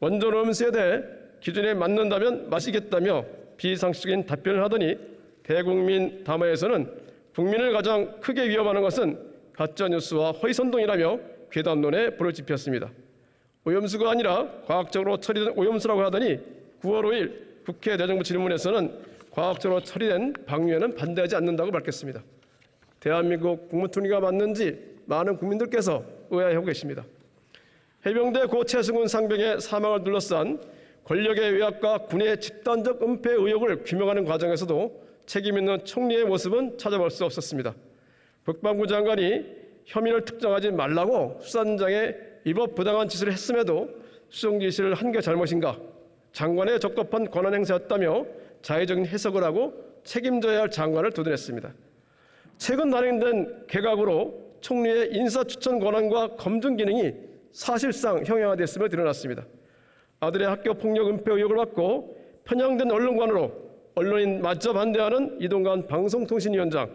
원전 오염수에 대해 기준에 맞는다면 마시겠다며 비상식적인 답변을 하더니 대국민 담화에서는 국민을 가장 크게 위협하는 것은 가짜뉴스와 허위선동이라며 괴담론에 불을 지폈습니다. 오염수가 아니라 과학적으로 처리된 오염수라고 하더니 9월 5일 국회 대정부 질문에서는 과학적으로 처리된 방류에는 반대하지 않는다고 밝혔습니다. 대한민국 국무총리가 맞는지 많은 국민들께서 의아해하고 계십니다. 해병대 고 최승훈 상병의 사망을 둘러싼 권력의 외압과 군의 집단적 은폐 의혹을 규명하는 과정에서도 책임 있는 총리의 모습은 찾아볼 수 없었습니다. 국방부 장관이 혐의를 특정하지 말라고 수사단장에 위법 부당한 짓을 했음에도 수정 지시를 한 게 잘못인가? 장관의 적법한 권한 행사였다며 자의적인 해석을 하고 책임져야 할 장관을 두둔했습니다. 최근 단행된 개각으로 총리의 인사추천 권한과 검증 기능이 사실상 형용화됐음을 드러났습니다. 아들의 학교 폭력 은폐 의혹을 받고 편향된 언론관으로 언론인마저 반대하는 이동관 방송통신위원장,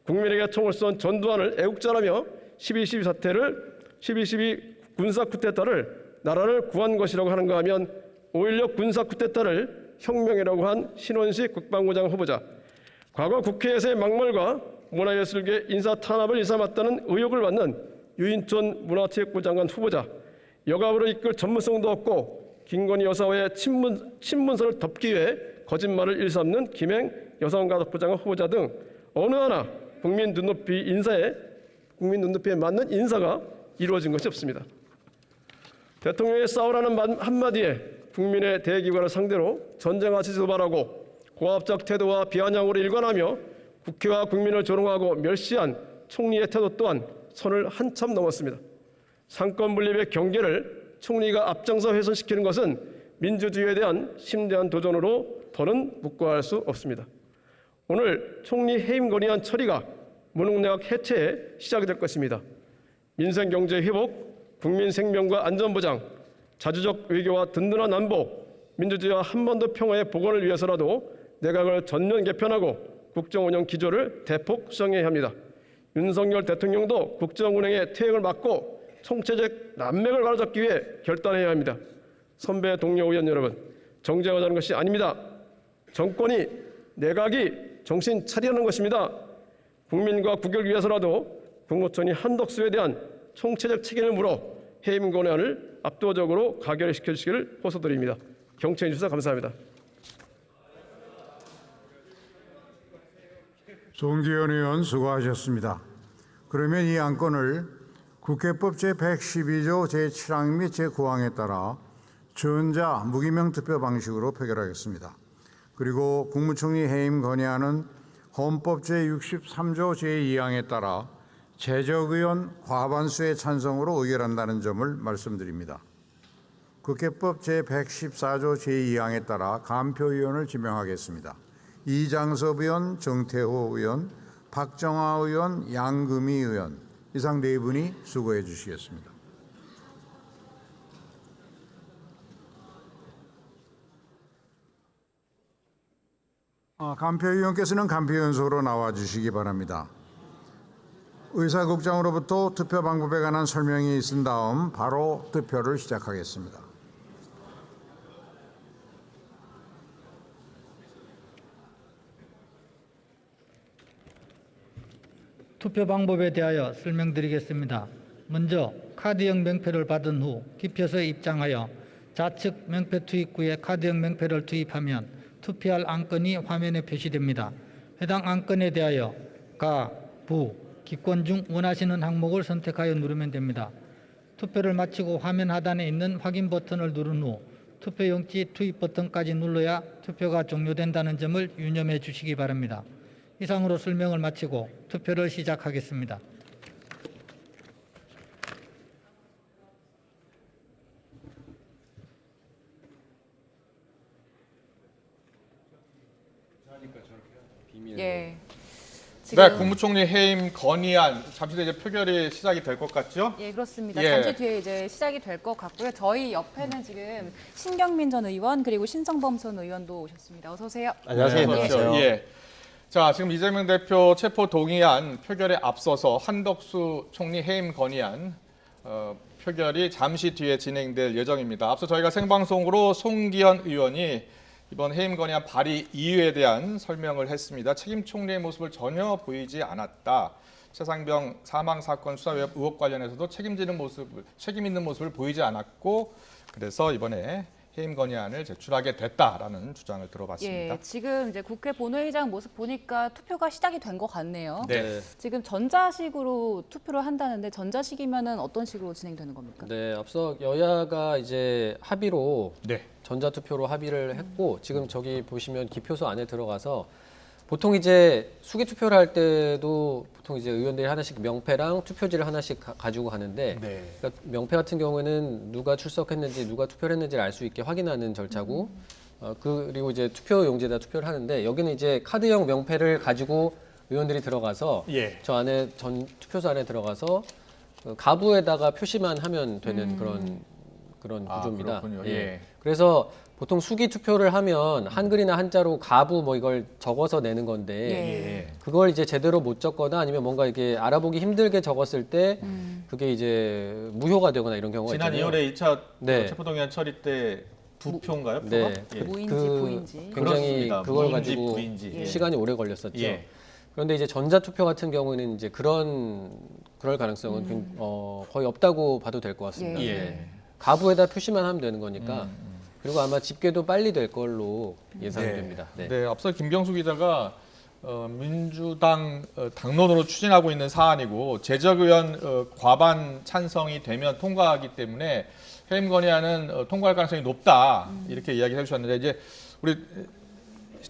국민에게 총을 쏜 전두환을 애국자라며 12.12 군사 쿠데타를 나라를 구한 것이라고 하는가 하면 5.16 군사 쿠데타를 혁명이라고 한 신원식 국방부장 후보자, 과거 국회에서의 막말과 문화예술계 인사 탄압을 일삼았다는 의혹을 받는 유인촌 문화체육부 장관 후보자, 여가부를 이끌 전문성도 없고 김건희 여사와의 친문서를 덮기 위해 거짓말을 일삼는 김행 여성가족부 장관 후보자 등 어느 하나 국민 눈높이에 맞는 인사가 이루어진 것이 없습니다. 대통령의 싸우라는 한마디에 국민의 대기관을 상대로 전쟁하시지 도발하고 고압적 태도와 비아냥으로 일관하며 국회와 국민을 조롱하고 멸시한 총리의 태도 또한 선을 한참 넘었습니다. 상권 분립의 경계를 총리가 앞장서 훼손시키는 것은 민주주의에 대한 심대한 도전으로 더는 묵과할 수 없습니다. 오늘 총리 해임 건의안 처리가 무능내각 해체에 시작이 될 것입니다. 민생 경제 회복, 국민 생명과 안전 보장, 자주적 외교와 든든한 안보, 민주주의와 한반도 평화의 복원을 위해서라도 내각을 전면 개편하고 국정운영 기조를 대폭 수정해야 합니다. 윤석열 대통령도 국정운영의 퇴행을 막고 총체적 난맥을 바로잡기 위해 결단해야 합니다. 선배 동료 의원 여러분, 정쟁하자는 것이 아닙니다. 정권이, 내각이 정신 차리라는 것입니다. 국민과 국익을 위해서라도 국무총리 한덕수에 대한 총체적 책임을 물어 해임 건의안을 압도적으로 가결시켜 주시기를 호소드립니다. 경청해 주셔서 감사합니다. 송기현 의원 수고하셨습니다. 그러면 이 안건을 국회법 제112조 제7항 및 제9항에 따라 전자 무기명 투표 방식으로 표결하겠습니다. 그리고 국무총리 해임 건의안은 헌법 제63조 제2항에 따라 재적 의원 과반수의 찬성으로 의결한다는 점을 말씀드립니다. 국회법 제114조 제2항에 따라 감표위원을 지명하겠습니다. 이장섭 의원, 정태호 의원, 박정화 의원, 양금희 의원, 이상 네 분이 수고해 주시겠습니다. 감표위원께서는 감표연소로 나와 주시기 바랍니다. 의사국장으로부터 투표 방법에 관한 설명이 있은 다음 바로 투표를 시작하겠습니다. 투표 방법에 대하여 설명드리겠습니다. 먼저 카드형 명패를 받은 후 기표소에 입장하여 좌측 명패 투입구에 카드형 명패를 투입하면 투표할 안건이 화면에 표시됩니다. 해당 안건에 대하여 가, 부, 기권 중 원하시는 항목을 선택하여 누르면 됩니다. 투표를 마치고 화면 하단에 있는 확인 버튼을 누른 후 투표용지 투입 버튼까지 눌러야 투표가 종료된다는 점을 유념해 주시기 바랍니다. 이상으로 설명을 마치고 투표를 시작하겠습니다. 예. 네, 국무총리 해임 건의안 잠시 뒤에 이제 표결이 시작이 될 것 같죠? 예, 그렇습니다. 예. 잠시 뒤에 이제 시작이 될 것 같고요. 저희 옆에는 지금 신경민 전 의원 그리고 신성범 전 의원도 오셨습니다. 어서 오세요. 안녕하세요. 네, 예. 자, 지금 이재명 대표 체포 동의안 표결에 앞서서 한덕수 총리 해임 건의안 표결이 잠시 뒤에 진행될 예정입니다. 앞서 저희가 생방송으로 송기현 의원이 이번 해임 건의안 발의 이유에 대한 설명을 했습니다. 책임 총리의 모습을 전혀 보이지 않았다. 최상병 사망 사건 수사 의혹 관련해서도 책임 있는 모습을 보이지 않았고 그래서 이번에 해임 건의안을 제출하게 됐다라는 주장을 들어봤습니다. 예, 지금 이제 국회 본회의장 모습 보니까 투표가 시작이 된 것 같네요. 네. 지금 전자식으로 투표를 한다는데 전자식이면은 어떤 식으로 진행되는 겁니까? 네, 앞서 여야가 이제 합의로 네. 전자투표로 합의를 했고 지금 저기 보시면 기표소 안에 들어가서 보통 이제 수기 투표를 할 때도 보통 이제 의원들이 하나씩 명패랑 투표지를 하나씩 가지고 가는데 네. 그러니까 명패 같은 경우에는 누가 출석했는지 누가 투표를 했는지를 알 수 있게 확인하는 절차고 그리고 이제 투표 용지에다 투표를 하는데 여기는 이제 카드형 명패를 가지고 의원들이 들어가서 예. 저 안에 투표소 안에 들어가서 가부에다가 표시만 하면 되는 그런 구조입니다. 그렇군요. 예. 예. 그래서 보통 수기 투표를 하면 한글이나 한자로 가부 뭐 이걸 적어서 내는 건데 예. 그걸 이제 제대로 못 적거나 아니면 뭔가 이게 알아보기 힘들게 적었을 때 그게 이제 무효가 되거나 이런 경우가 지난 있잖아요. 2월에 2차 네. 체포동의안 처리 때 두 표인가요? 네. 예. 무인지 부인지. 굉장히 그렇습니다. 그걸 무인지, 가지고 부인지. 예. 시간이 오래 걸렸었죠. 예. 그런데 이제 전자투표 같은 경우는 이제 그럴 가능성은 거의 없다고 봐도 될 것 같습니다. 예. 네. 가부에다 표시만 하면 되는 거니까. 그리고 아마 집계도 빨리 될 걸로 예상이 됩니다. 네. 네, 앞서 김경수 기자가 민주당 당론으로 추진하고 있는 사안이고 재적 의원 과반 찬성이 되면 통과하기 때문에 해임 건의안은 통과할 가능성이 높다 이렇게 이야기해 주셨는데 이제 우리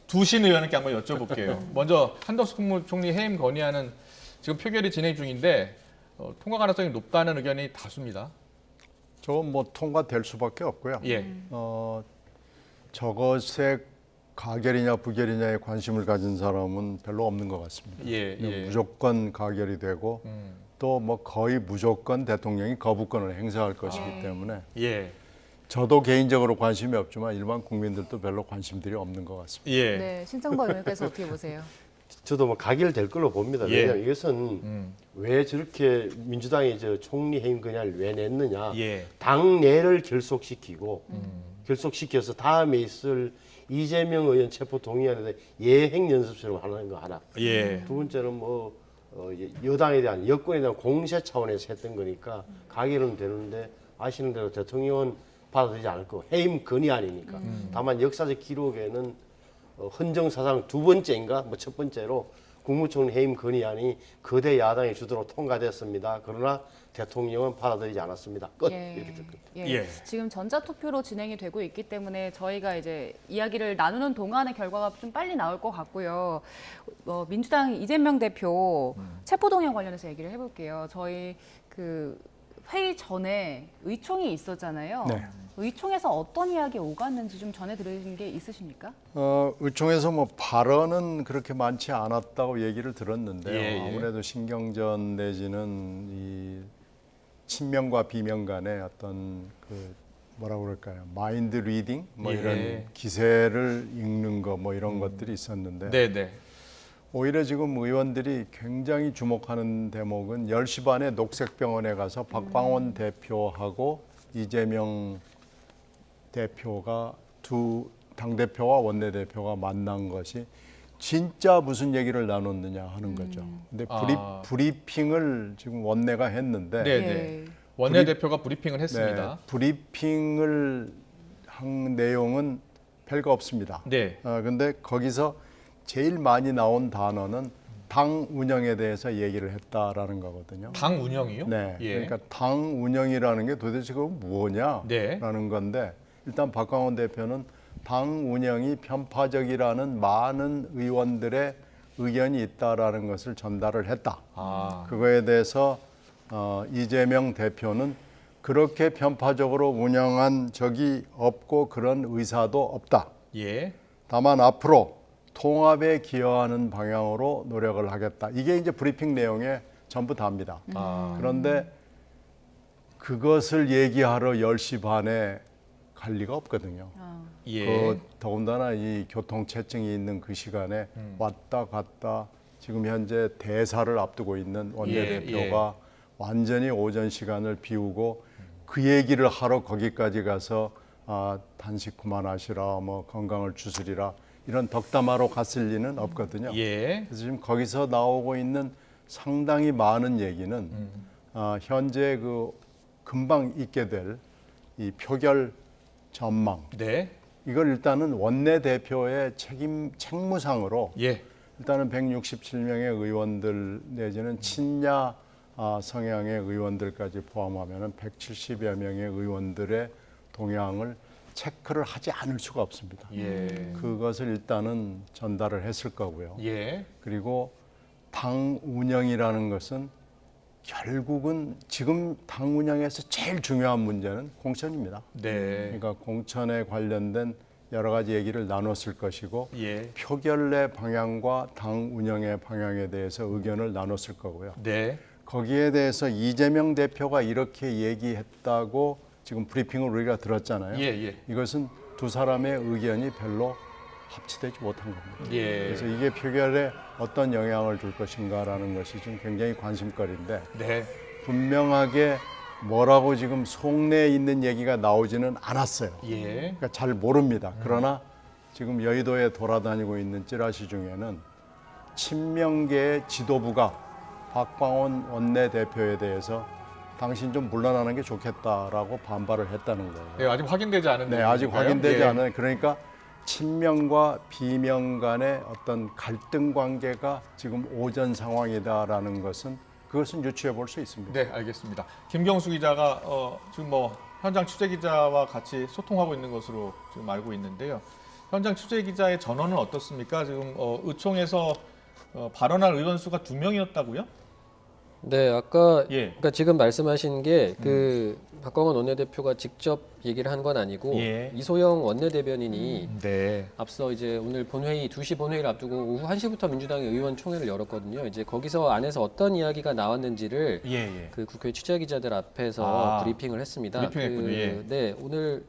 두신 의원님께 한번 여쭤볼게요. 먼저 한덕수 국무총리 해임 건의안은 지금 표결이 진행 중인데 통과 가능성이 높다는 의견이 다수입니다. 저건 뭐 통과될 수밖에 없고요. 예. 저것에 가결이냐 부결이냐에 관심을 가진 사람은 별로 없는 것 같습니다. 예, 예. 무조건 가결이 되고 또 뭐 거의 무조건 대통령이 거부권을 행사할 것이기 때문에 예. 저도 개인적으로 관심이 없지만 일반 국민들도 별로 관심들이 없는 것 같습니다. 예. 네, 신성범 의원께서 어떻게 보세요? 저도 뭐 가결될 걸로 봅니다. 예. 왜냐하면 이것은 왜 저렇게 민주당이 저 총리 해임 건의안을 왜 냈느냐. 예. 당내를 결속시켜서 다음에 있을 이재명 의원 체포 동의안에 예행 연습처럼 하는 거 하나. 예. 두 번째는 뭐 여당에 대한 여권에 대한 공세 차원에서 했던 거니까 가결은 되는데 아시는 대로 대통령은 받아들이지 않을 거고 해임 건의안이니까. 다만 역사적 기록에는 헌정사상 두 번째인가 뭐 첫 번째로 국무총리 해임 건의안이 거대 야당이 주도로 통과됐습니다. 그러나 대통령은 받아들이지 않았습니다. 끝. 이렇게 됐거든요. 예. 지금 전자투표로 진행이 되고 있기 때문에 저희가 이제 이야기를 나누는 동안의 결과가 좀 빨리 나올 것 같고요. 민주당 이재명 대표 체포동의안 관련해서 얘기를 해볼게요. 저희 그 회의 전에 의총이 있었잖아요. 네. 의총에서 어떤 이야기 오갔는지 좀 전해 들으신 게 있으십니까? 의총에서 뭐 발언은 그렇게 많지 않았다고 얘기를 들었는데요. 예. 아무래도 신경전 내지는 이 친명과 비명 간의 어떤 그 뭐라고 그럴까요? 마인드 리딩 뭐 예. 이런 기세를 읽는 거 뭐 이런 것들이 있었는데 네. 오히려 지금 의원들이 굉장히 주목하는 대목은 10시 반에 녹색병원에 가서 박광원 대표하고 이재명 대표가 두 당대표와 원내대표가 만난 것이 진짜 무슨 얘기를 나눴느냐 하는 거죠. 근데 브리핑을 지금 원내가 했는데 네네. 원내대표가 브리핑을 했습니다. 네, 브리핑을 한 내용은 별거 없습니다. 네. 근데 거기서 제일 많이 나온 단어는 당 운영에 대해서 얘기를 했다라는 거거든요. 당 운영이요? 네. 예. 그러니까 당 운영이라는 게 도대체 그건 뭐냐라는 네. 건데 일단 박광원 대표는 당 운영이 편파적이라는 많은 의원들의 의견이 있다라는 것을 전달을 했다. 그거에 대해서 이재명 대표는 그렇게 편파적으로 운영한 적이 없고 그런 의사도 없다. 예. 다만 앞으로 통합에 기여하는 방향으로 노력을 하겠다. 이게 이제 브리핑 내용의 전부 다입니다. 그런데 그것을 얘기하러 10시 반에 갈 리가 없거든요. 예. 더군다나 이 교통체증이 있는 그 시간에 왔다 갔다 지금 현재 대사를 앞두고 있는 원내대표가 완전히 오전 시간을 비우고 그 얘기를 하러 거기까지 가서 단식 그만하시라, 뭐 건강을 추스리라 이런 덕담하러 갔을 리는 없거든요. 예. 그래서 지금 거기서 나오고 있는 상당히 많은 얘기는 현재 그 금방 있게 될 이 표결 전망. 네. 이걸 일단은 원내대표의 책무상으로 예. 일단은 167명의 의원들 내지는 친야 성향의 의원들까지 포함하면 170여 명의 의원들의 동향을 체크를 하지 않을 수가 없습니다. 예. 그것을 일단은 전달을 했을 거고요. 예. 그리고 당 운영이라는 것은 결국은 지금 당 운영에서 제일 중요한 문제는 공천입니다. 네. 그러니까 공천에 관련된 여러 가지 얘기를 나눴을 것이고 예. 표결의 방향과 당 운영의 방향에 대해서 의견을 나눴을 거고요. 네. 거기에 대해서 이재명 대표가 이렇게 얘기했다고 지금 브리핑을 우리가 들었잖아요. 예. 이것은 두 사람의 의견이 별로 합치되지 못한 겁니다. 예. 그래서 이게 표결에 어떤 영향을 줄 것인가라는 것이 지금 굉장히 관심거리인데 네. 분명하게 뭐라고 지금 속내에 있는 얘기가 나오지는 않았어요. 예. 그러니까 잘 모릅니다. 그러나 지금 여의도에 돌아다니고 있는 찌라시 중에는 친명계의 지도부가 박광원 원내대표에 대해서 당신 좀 물러나는 게 좋겠다라고 반발을 했다는 거예요. 네, 아직 확인되지 않은 네, 아직 얘기인가요? 확인되지 예. 않은. 그러니까 친명과 비명 간의 어떤 갈등 관계가 지금 오전 상황이다라는 것은 그것은 유추해 볼 수 있습니다. 네, 알겠습니다. 김경수 기자가 지금 뭐 현장 취재 기자와 같이 소통하고 있는 것으로 지금 알고 있는데요. 현장 취재 기자의 전언은 어떻습니까? 지금 의총에서 발언할 의원 수가 2명이었다고요? 네, 아까 예. 그러니까 지금 말씀하신 게 그 박광원 원내대표가 직접 얘기를 한 건 아니고 예. 이소영 원내대변인이 네. 앞서 이제 오늘 본회의 2시 본회의를 앞두고 오후 1시부터 민주당의 의원총회를 열었거든요. 이제 거기서 안에서 어떤 이야기가 나왔는지를 예. 그 국회 취재 기자들 앞에서 브리핑을 했습니다. 브리핑했군요. 예. 네, 오늘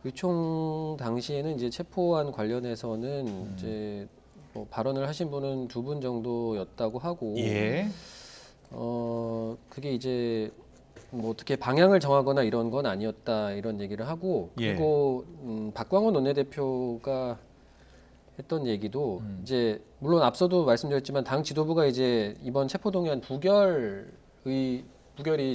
의총 당시에는 이제 체포안 관련해서는 이제 뭐 발언을 하신 분은 2분 정도였다고 하고 예. 그게 이제 뭐 어떻게 방향을 정하거나 이런 건 아니었다 이런 얘기를 하고 예. 그리고 박광원 원내대표가 했던 얘기도 이제 물론 앞서도 말씀드렸지만 당 지도부가 이제 이번 체포동의안 부결이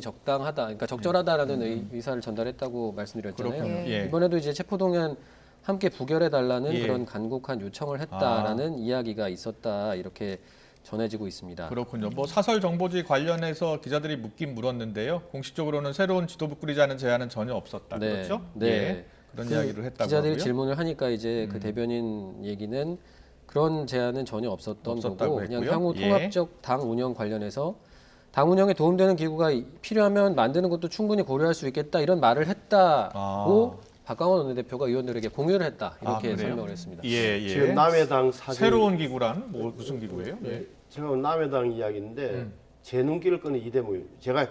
적당하다, 그러니까 적절하다라는 의사를 전달했다고 말씀드렸잖아요. 그렇군요. 예. 이번에도 이제 체포동의안 함께 부결해달라는 예. 그런 간곡한 요청을 했다라는 이야기가 있었다 이렇게 전해지고 있습니다. 그렇군요. 뭐 사설 정보지 관련해서 기자들이 묻긴 물었는데요. 공식적으로는 새로운 지도부 꾸리자는 제안은 전혀 없었다. 네. 그렇죠? 네. 예. 그런 이야기를 했다고 기자들이 하고요. 질문을 하니까 이제 그 대변인 얘기는 그런 제안은 전혀 없었다고 했고요. 그냥 향후 예. 통합적 당 운영 관련해서 당 운영에 도움되는 기구가 필요하면 만드는 것도 충분히 고려할 수 있겠다 이런 말을 했다고 박광원 원내대표가 의원들에게 공유를 했다 이렇게 설명을 했습니다. 예. 지금 남해당 사진 새로운 기구란 무슨 기구예요? 예. 지금 남해당 이야기인데 제 눈길을 끄는 이 대목이에요. 제가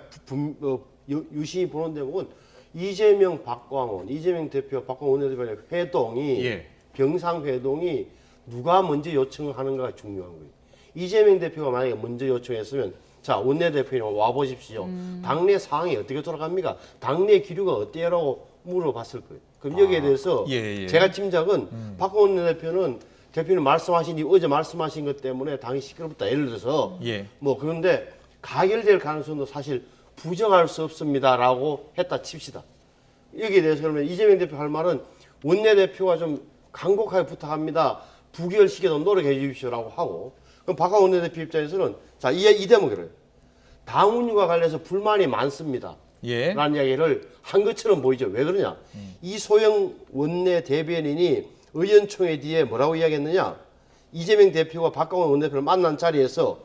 유심히 보는 대목은 이재명 박광원, 이재명 대표 박광원 원내대표의 회동이 병상회동이 누가 먼저 요청을 하는가가 중요한 거예요. 이재명 대표가 만약에 먼저 요청했으면 자 원내대표님 와보십시오. 당내 상황이 어떻게 돌아갑니까? 당내 기류가 어때요라고 물어봤을 거예요. 그럼 여기에 대해서 제가 짐작은 박광원 원내대표는 대표님 어제 말씀하신 것 때문에 당이 시끄럽다. 예를 들어서 예. 뭐 그런데 가결될 가능성도 사실 부정할 수 없습니다라고 했다 칩시다. 여기에 대해서 그러면 이재명 대표 할 말은 원내대표가 좀 간곡하게 부탁합니다. 부결시켜서 노력해 주십시오라고 하고, 그럼 박광 원내대표 입장에서는 자, 이 대목은 그래요. 당 운영과 관련해서 불만이 많습니다. 예. 라는 이야기를 한 것처럼 보이죠. 왜 그러냐? 이소영 원내 대변인이 의원총회 뒤에 뭐라고 이야기했느냐? 이재명 대표가 박광원 원내대표를 만난 자리에서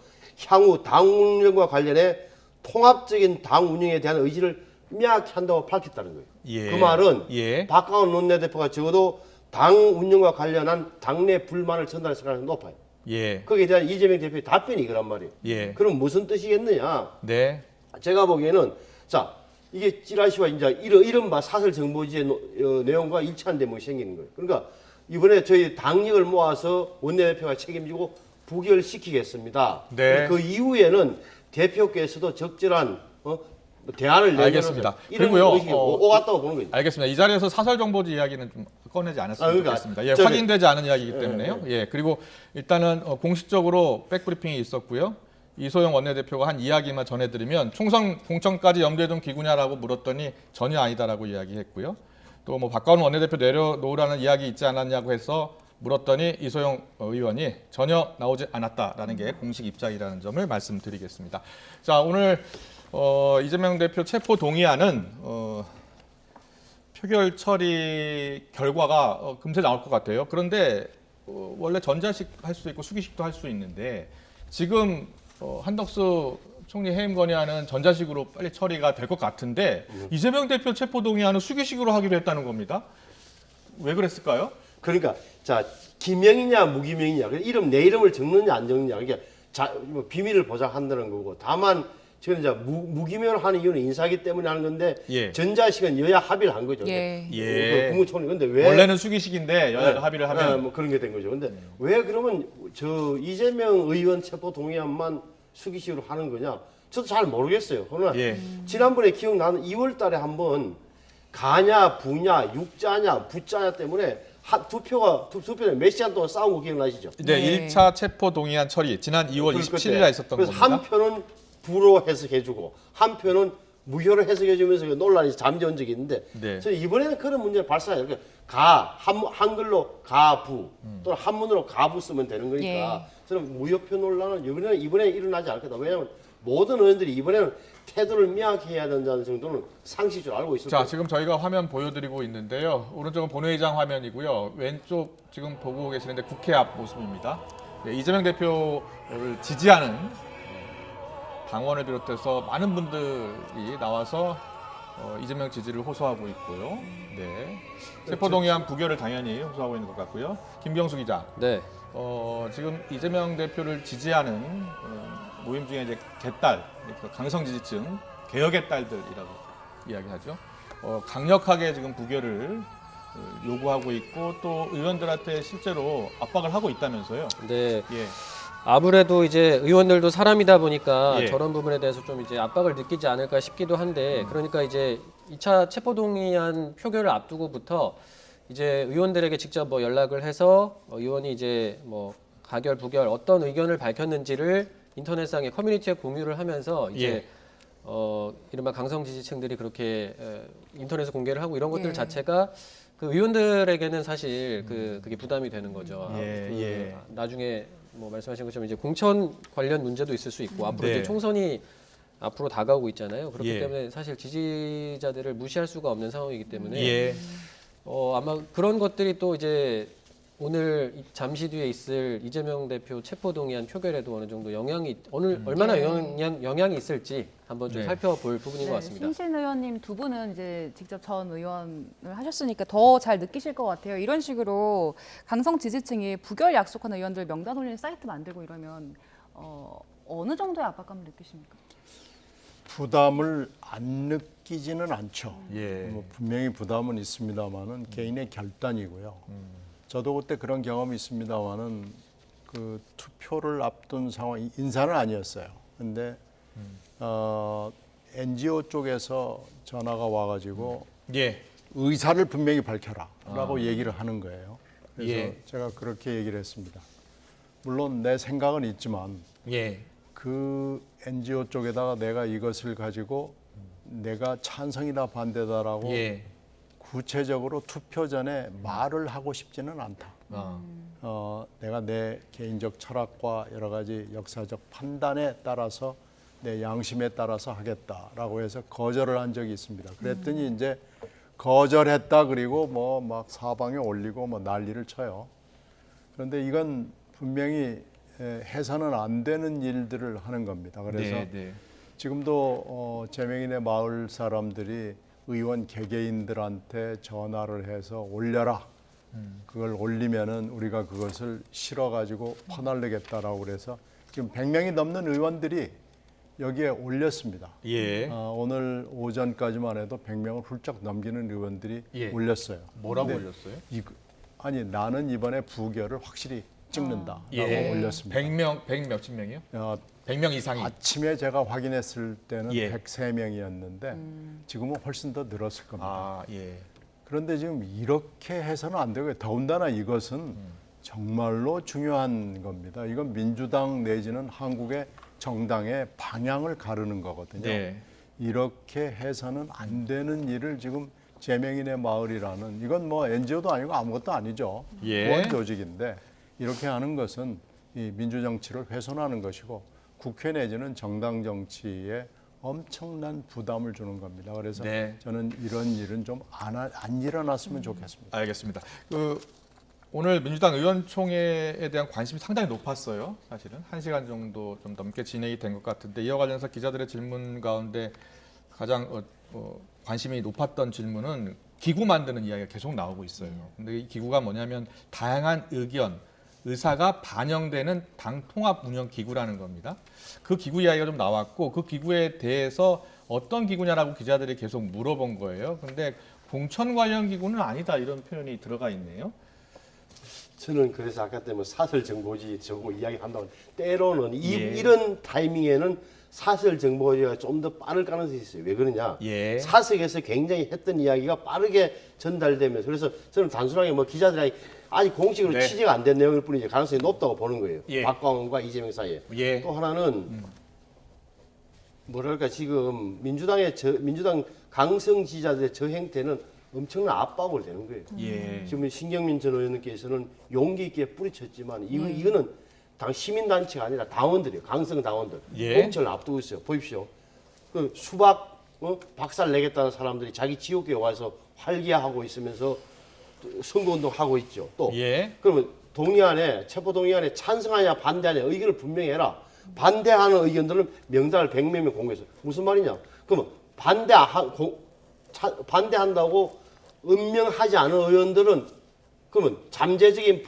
향후 당 운영과 관련해 통합적인 당 운영에 대한 의지를 명확히 한다고 밝혔다는 거예요. 예. 그 말은 예. 박광원 원내대표가 적어도 당 운영과 관련한 당내 불만을 전달했을 가능성이 높아요. 예. 거기에 대한 이재명 대표의 답변이 이거란 말이에요. 예. 그럼 무슨 뜻이겠느냐? 네. 제가 보기에는 자, 이게 찌라시와 이제 이른바 사설 정보지의 내용과 일치한 대목이 생기는 거예요. 그러니까 이번에 저희 당력을 모아서 원내대표가 책임지고 부결시키겠습니다. 네. 그 이후에는 대표께서도 적절한 대안을 내놓는 알겠습니다. 이런 그리고요, 의식이 오갔다고 보는 거죠. 알겠습니다. 이 자리에서 사설 정보지 이야기는 좀 꺼내지 않았으면 그러니까 좋겠습니다. 예, 확인되지 않은 이야기이기 때문에요. 네. 예, 그리고 일단은 공식적으로 백브리핑이 있었고요. 이소영 원내대표가 한 이야기만 전해드리면 총선 공천까지 염두에 둔 기구냐라고 물었더니 전혀 아니다라고 이야기했고요. 또 뭐 박광원 원내대표 내려놓으라는 이야기 있지 않았냐고 해서 물었더니 이소영 의원이 전혀 나오지 않았다라는 게 공식 입장이라는 점을 말씀드리겠습니다. 자, 오늘 이재명 대표 체포 동의안은 표결 처리 결과가 금세 나올 것 같아요. 그런데 원래 전자식 할 수도 있고 수기식도 할 수 있는데 지금 한덕수 총리 해임 건의안은 전자식으로 빨리 처리가 될 것 같은데 이재명 대표 체포 동의안은 수기식으로 하기로 했다는 겁니다. 왜 그랬을까요? 그러니까 자, 기명이냐 무기명이냐, 이름 내 이름을 적느냐 안 적느냐, 이게 뭐 비밀을 보장한다는 거고, 다만 지금 이제 무기명을 하는 이유는 인사기 때문에 하는 건데 예. 전자식은 여야 합의를 한 거죠. 예. 예. 국무총리. 근데 왜 원래는 수기식인데 여야가 합의를 하면 뭐 그런 게 된 거죠. 근데 왜 그러면 저 이재명 의원 체포 동의안만 수기식으로 하는 거냐? 저도 잘 모르겠어요. 그러나 예. 지난번에 기억나는 2월달에 한번 가냐 부냐 육자냐 부자냐 때문에 두 표가 몇 시간 동안 싸운 거 기억나시죠? 네, 1차 체포 동의안 처리 지난 2월 27일에 있었던 그래서 겁니다. 한 표는 부로 해석해주고 한 표는 무효로 해석해주면서 논란이 잠재운 적이 있는데 네. 저는 이번에는 그런 문제가 발생해요. 그러니까 한글로 가부 또는 한문으로 가부 쓰면 되는 거니까 예. 저는 무효표 논란은 이번에 일어나지 않을 거다. 왜냐하면 모든 의원들이 이번에는 태도를 명확히 해야 된다는 정도는 상식적으로 알고 있을 자, 거예요. 지금 저희가 화면 보여드리고 있는데요. 오른쪽은 본회의장 화면이고요. 왼쪽 지금 보고 계시는데 국회 앞 모습입니다. 네, 이재명 대표를 지지하는 당원을 비롯해서 많은 분들이 나와서 이재명 지지를 호소하고 있고요. 네, 체포동의안 부결을 당연히 호소하고 있는 것 같고요. 김병수 기자. 네. 지금 이재명 대표를 지지하는 모임 중에 이제 개딸, 강성 지지층, 개혁의 딸들이라고 이야기하죠. 강력하게 지금 부결을 요구하고 있고 또 의원들한테 실제로 압박을 하고 있다면서요. 네. 예. 아무래도 이제 의원들도 사람이다 보니까 예. 저런 부분에 대해서 좀 이제 압박을 느끼지 않을까 싶기도 한데 그러니까 이제 2차 체포동의안 표결을 앞두고부터 이제 의원들에게 직접 뭐 연락을 해서 의원이 이제 뭐 가결 부결 어떤 의견을 밝혔는지를 인터넷상에 커뮤니티에 공유를 하면서 이제 예. 이른바 강성 지지층들이 그렇게 인터넷에 공개를 하고 이런 것들 예. 자체가 그 의원들에게는 사실 그게 부담이 되는 거죠. 예. 나중에 뭐 말씀하신 것처럼 이제 공천 관련 문제도 있을 수 있고 앞으로 네. 이제 총선이 앞으로 다가오고 있잖아요. 그렇기 예. 때문에 사실 지지자들을 무시할 수가 없는 상황이기 때문에 예. 아마 그런 것들이 또 이제 오늘 잠시 뒤에 있을 이재명 대표 체포동의안 표결에도 어느 정도 얼마나 영향이 있을지 한번 좀 네. 살펴볼 부분인 것 같습니다. 신신 의원님 두 분은 이제 직접 전 의원을 하셨으니까 더 잘 느끼실 것 같아요. 이런 식으로 강성 지지층이 부결 약속하는 의원들 명단 올리는 사이트 만들고 이러면 어느 정도의 압박감을 느끼십니까? 부담을 안 느끼지는 않죠. 예. 뭐 분명히 부담은 있습니다만은 개인의 결단이고요. 저도 그때 그런 경험이 있습니다만은 그 투표를 앞둔 상황, 인사는 아니었어요. 근데 NGO 쪽에서 전화가 와가지고 예. 의사를 분명히 밝혀라라고 얘기를 하는 거예요. 그래서 예. 제가 그렇게 얘기를 했습니다. 물론 내 생각은 있지만 예. 그 NGO 쪽에다가 내가 이것을 가지고 내가 찬성이다 반대다라고 예. 구체적으로 투표 전에 말을 하고 싶지는 않다. 내가 내 개인적 철학과 여러 가지 역사적 판단에 따라서 내 양심에 따라서 하겠다라고 해서 거절을 한 적이 있습니다. 그랬더니 이제 거절했다 그리고 뭐 막 사방에 올리고 뭐 난리를 쳐요. 그런데 이건 분명히 해서는 안 되는 일들을 하는 겁니다. 그래서 네. 지금도 제명인의 마을 사람들이 의원 개개인들한테 전화를 해서 올려라. 그걸 올리면은 우리가 그것을 실어가지고 퍼날르겠다라고 그래서 지금 100명이 넘는 의원들이 여기에 올렸습니다. 예. 오늘 오전까지만 해도 100명을 훌쩍 넘기는 의원들이 예. 올렸어요. 뭐라고 올렸어요? 아니 나는 이번에 부결을 확실히 찍는다라고 예. 올렸습니다. 100 몇십 명이요? 100명 이상이. 아침에 제가 확인했을 때는 예. 103명이었는데 지금은 훨씬 더 늘었을 겁니다. 아, 예. 그런데 지금 이렇게 해서는 안 되고요. 더군다나 이것은 정말로 중요한 겁니다. 이건 민주당 내지는 한국의 정당의 방향을 가르는 거거든요. 네. 이렇게 해서는 안 되는 일을 지금 제명인의 마을이라는 이건 뭐 NGO도 아니고 아무것도 아니죠. 예. 후원 조직인데 이렇게 하는 것은 이 민주정치를 훼손하는 것이고 국회 내지는 정당 정치에 엄청난 부담을 주는 겁니다. 그래서 네. 저는 이런 일은 좀 안 일어났으면 좋겠습니다. 알겠습니다. 오늘 민주당 의원총회에 대한 관심이 상당히 높았어요. 사실은 1시간 정도 좀 넘게 진행이 된 것 같은데 이와 관련해서 기자들의 질문 가운데 가장 관심이 높았던 질문은 기구 만드는 이야기가 계속 나오고 있어요. 근데 이 기구가 뭐냐면 다양한 의견, 의사가 반영되는 당 통합 운영 기구라는 겁니다. 그 기구 이야기가 좀 나왔고 그 기구에 대해서 어떤 기구냐라고 기자들이 계속 물어본 거예요. 근데 공천 관련 기구는 아니다 이런 표현이 들어가 있네요. 저는 그래서 아까 때문에 사설 정보지 저거 이야기한다고 때로는 예. 이런 타이밍에는 사설 정보지가 좀 더 빠를 가능성이 있어요. 왜 그러냐? 예. 사석에서 굉장히 했던 이야기가 빠르게 전달되면서 그래서 저는 단순하게 뭐 기자들이 아직 공식으로 네. 취재가 안 된 내용일 뿐이지 가능성이 높다고 보는 거예요. 예. 박광원과 이재명 사이에. 예. 또 하나는 뭐랄까 지금 민주당 강성 지지자들의 저 행태는 엄청난 압박을 되는 거예요. 예. 지금 신경민 전 의원님께서는 용기 있게 뿌리쳤지만 이거는 당 시민단체가 아니라 당원들이에요. 강성 당원들. 예. 공천을 앞두고 있어요. 보십시오. 그 수박 박살 내겠다는 사람들이 자기 지역에 와서 활기하고 있으면서 선거운동 하고 있죠. 또 예. 그러면 동의안에 체포 동의안에 찬성하냐 반대하냐 의견을 분명히 해라. 반대하는 의견들은 명단을 100몇 명 공개해서 무슨 말이냐? 그러면 반대한다고 은명하지 않은 의원들은 그러면 잠재적인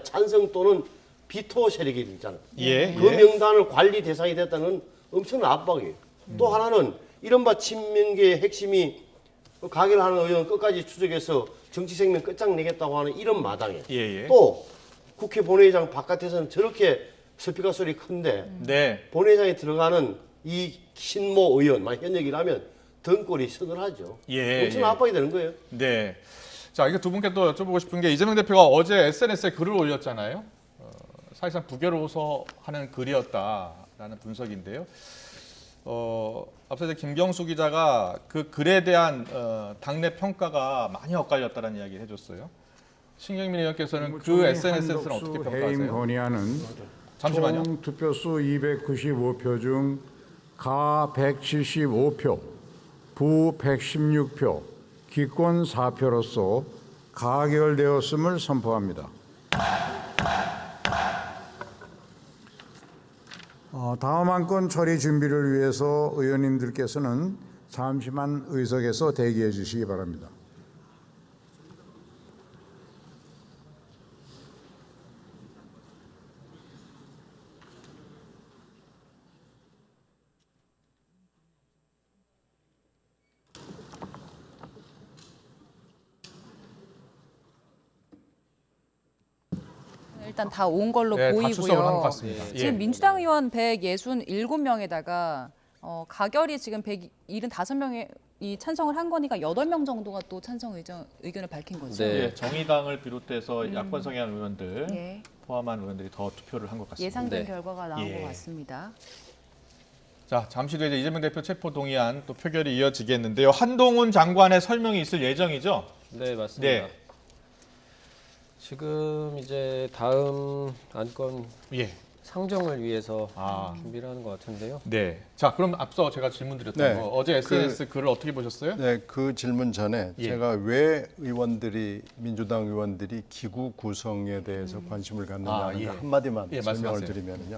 찬성 또는 비토 세력이 있잖아요. 예. 그 명단을 관리 대상이 됐다는 엄청난 압박이에요. 또 하나는 이른바 친명계의 핵심이 가결하는 의원 끝까지 추적해서 정치 생명 끝장내겠다고 하는 이런 마당에 예. 또 국회 본회의장 바깥에서는 저렇게 스피커 소리 큰데 네. 본회의장에 들어가는 이 신모 의원, 만약 현역이라면 등골이 서늘하죠. 예. 엄청난 압박이 되는 거예요. 네. 자, 이게 두 분께 또 여쭤보고 싶은 게 이재명 대표가 어제 SNS에 글을 올렸잖아요. 사실상 부결을 호소하는 글이었다라는 분석인데요. 앞서 이제 김경수 기자가 그 글에 대한 당내 평가가 많이 엇갈렸다는 이야기를 해줬어요. 신경민 의원께서는 그 SNS를 어떻게 평가하세요? 해임 건의안은 잠시만요. 총 투표수 295표 중 가 175표, 부 116표, 기권 4표로서 가결되었음을 선포합니다. 다음 안건 처리 준비를 위해서 의원님들께서는 잠시만 의석에서 대기해 주시기 바랍니다. 일단 다 온 걸로 네, 다 출석을 한 것 보이고요. 같습니다. 지금 예. 민주당 의원 167명에다가 가결이 지금 175명에 이 찬성을 한 건의가 8명 정도가 또 찬성 의견을 밝힌 거죠. 네. 예, 정의당을 비롯해서 야권 성향 의원들 예. 포함한 의원들이 더 투표를 한 것 같습니다. 예상된 네. 결과가 나온 예. 것 같습니다. 자, 잠시 뒤에 이제 이재명 대표 체포 동의안 또 표결이 이어지겠는데요. 한동훈 장관의 설명이 있을 예정이죠? 네, 맞습니다. 네. 지금 이제 다음 안건 예. 상정을 위해서 준비를 하는 것 같은데요. 네. 자, 그럼 앞서 제가 질문 드렸던 거 어제 SNS 글을 어떻게 보셨어요? 네, 그 질문 전에 예. 제가 왜 민주당 의원들이 기구 구성에 대해서 관심을 갖느냐 예. 한마디만 예, 설명을 말씀하세요. 드리면요.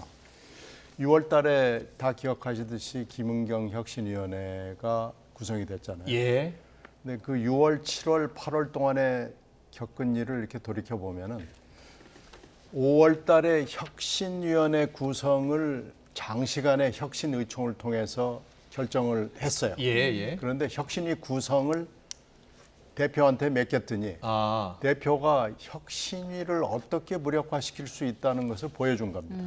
6월 달에 다 기억하시듯이 김은경 혁신위원회가 구성이 됐잖아요. 예. 근데 그 6월, 7월, 8월 동안에 겪은 일을 이렇게 돌이켜 보면은 5월 달에 혁신위원회 구성을 장시간의 혁신의총을 통해서 결정을 했어요. 예. 그런데 혁신위 구성을 대표한테 맡겼더니 대표가 혁신위를 어떻게 무력화시킬 수 있다는 것을 보여준 겁니다.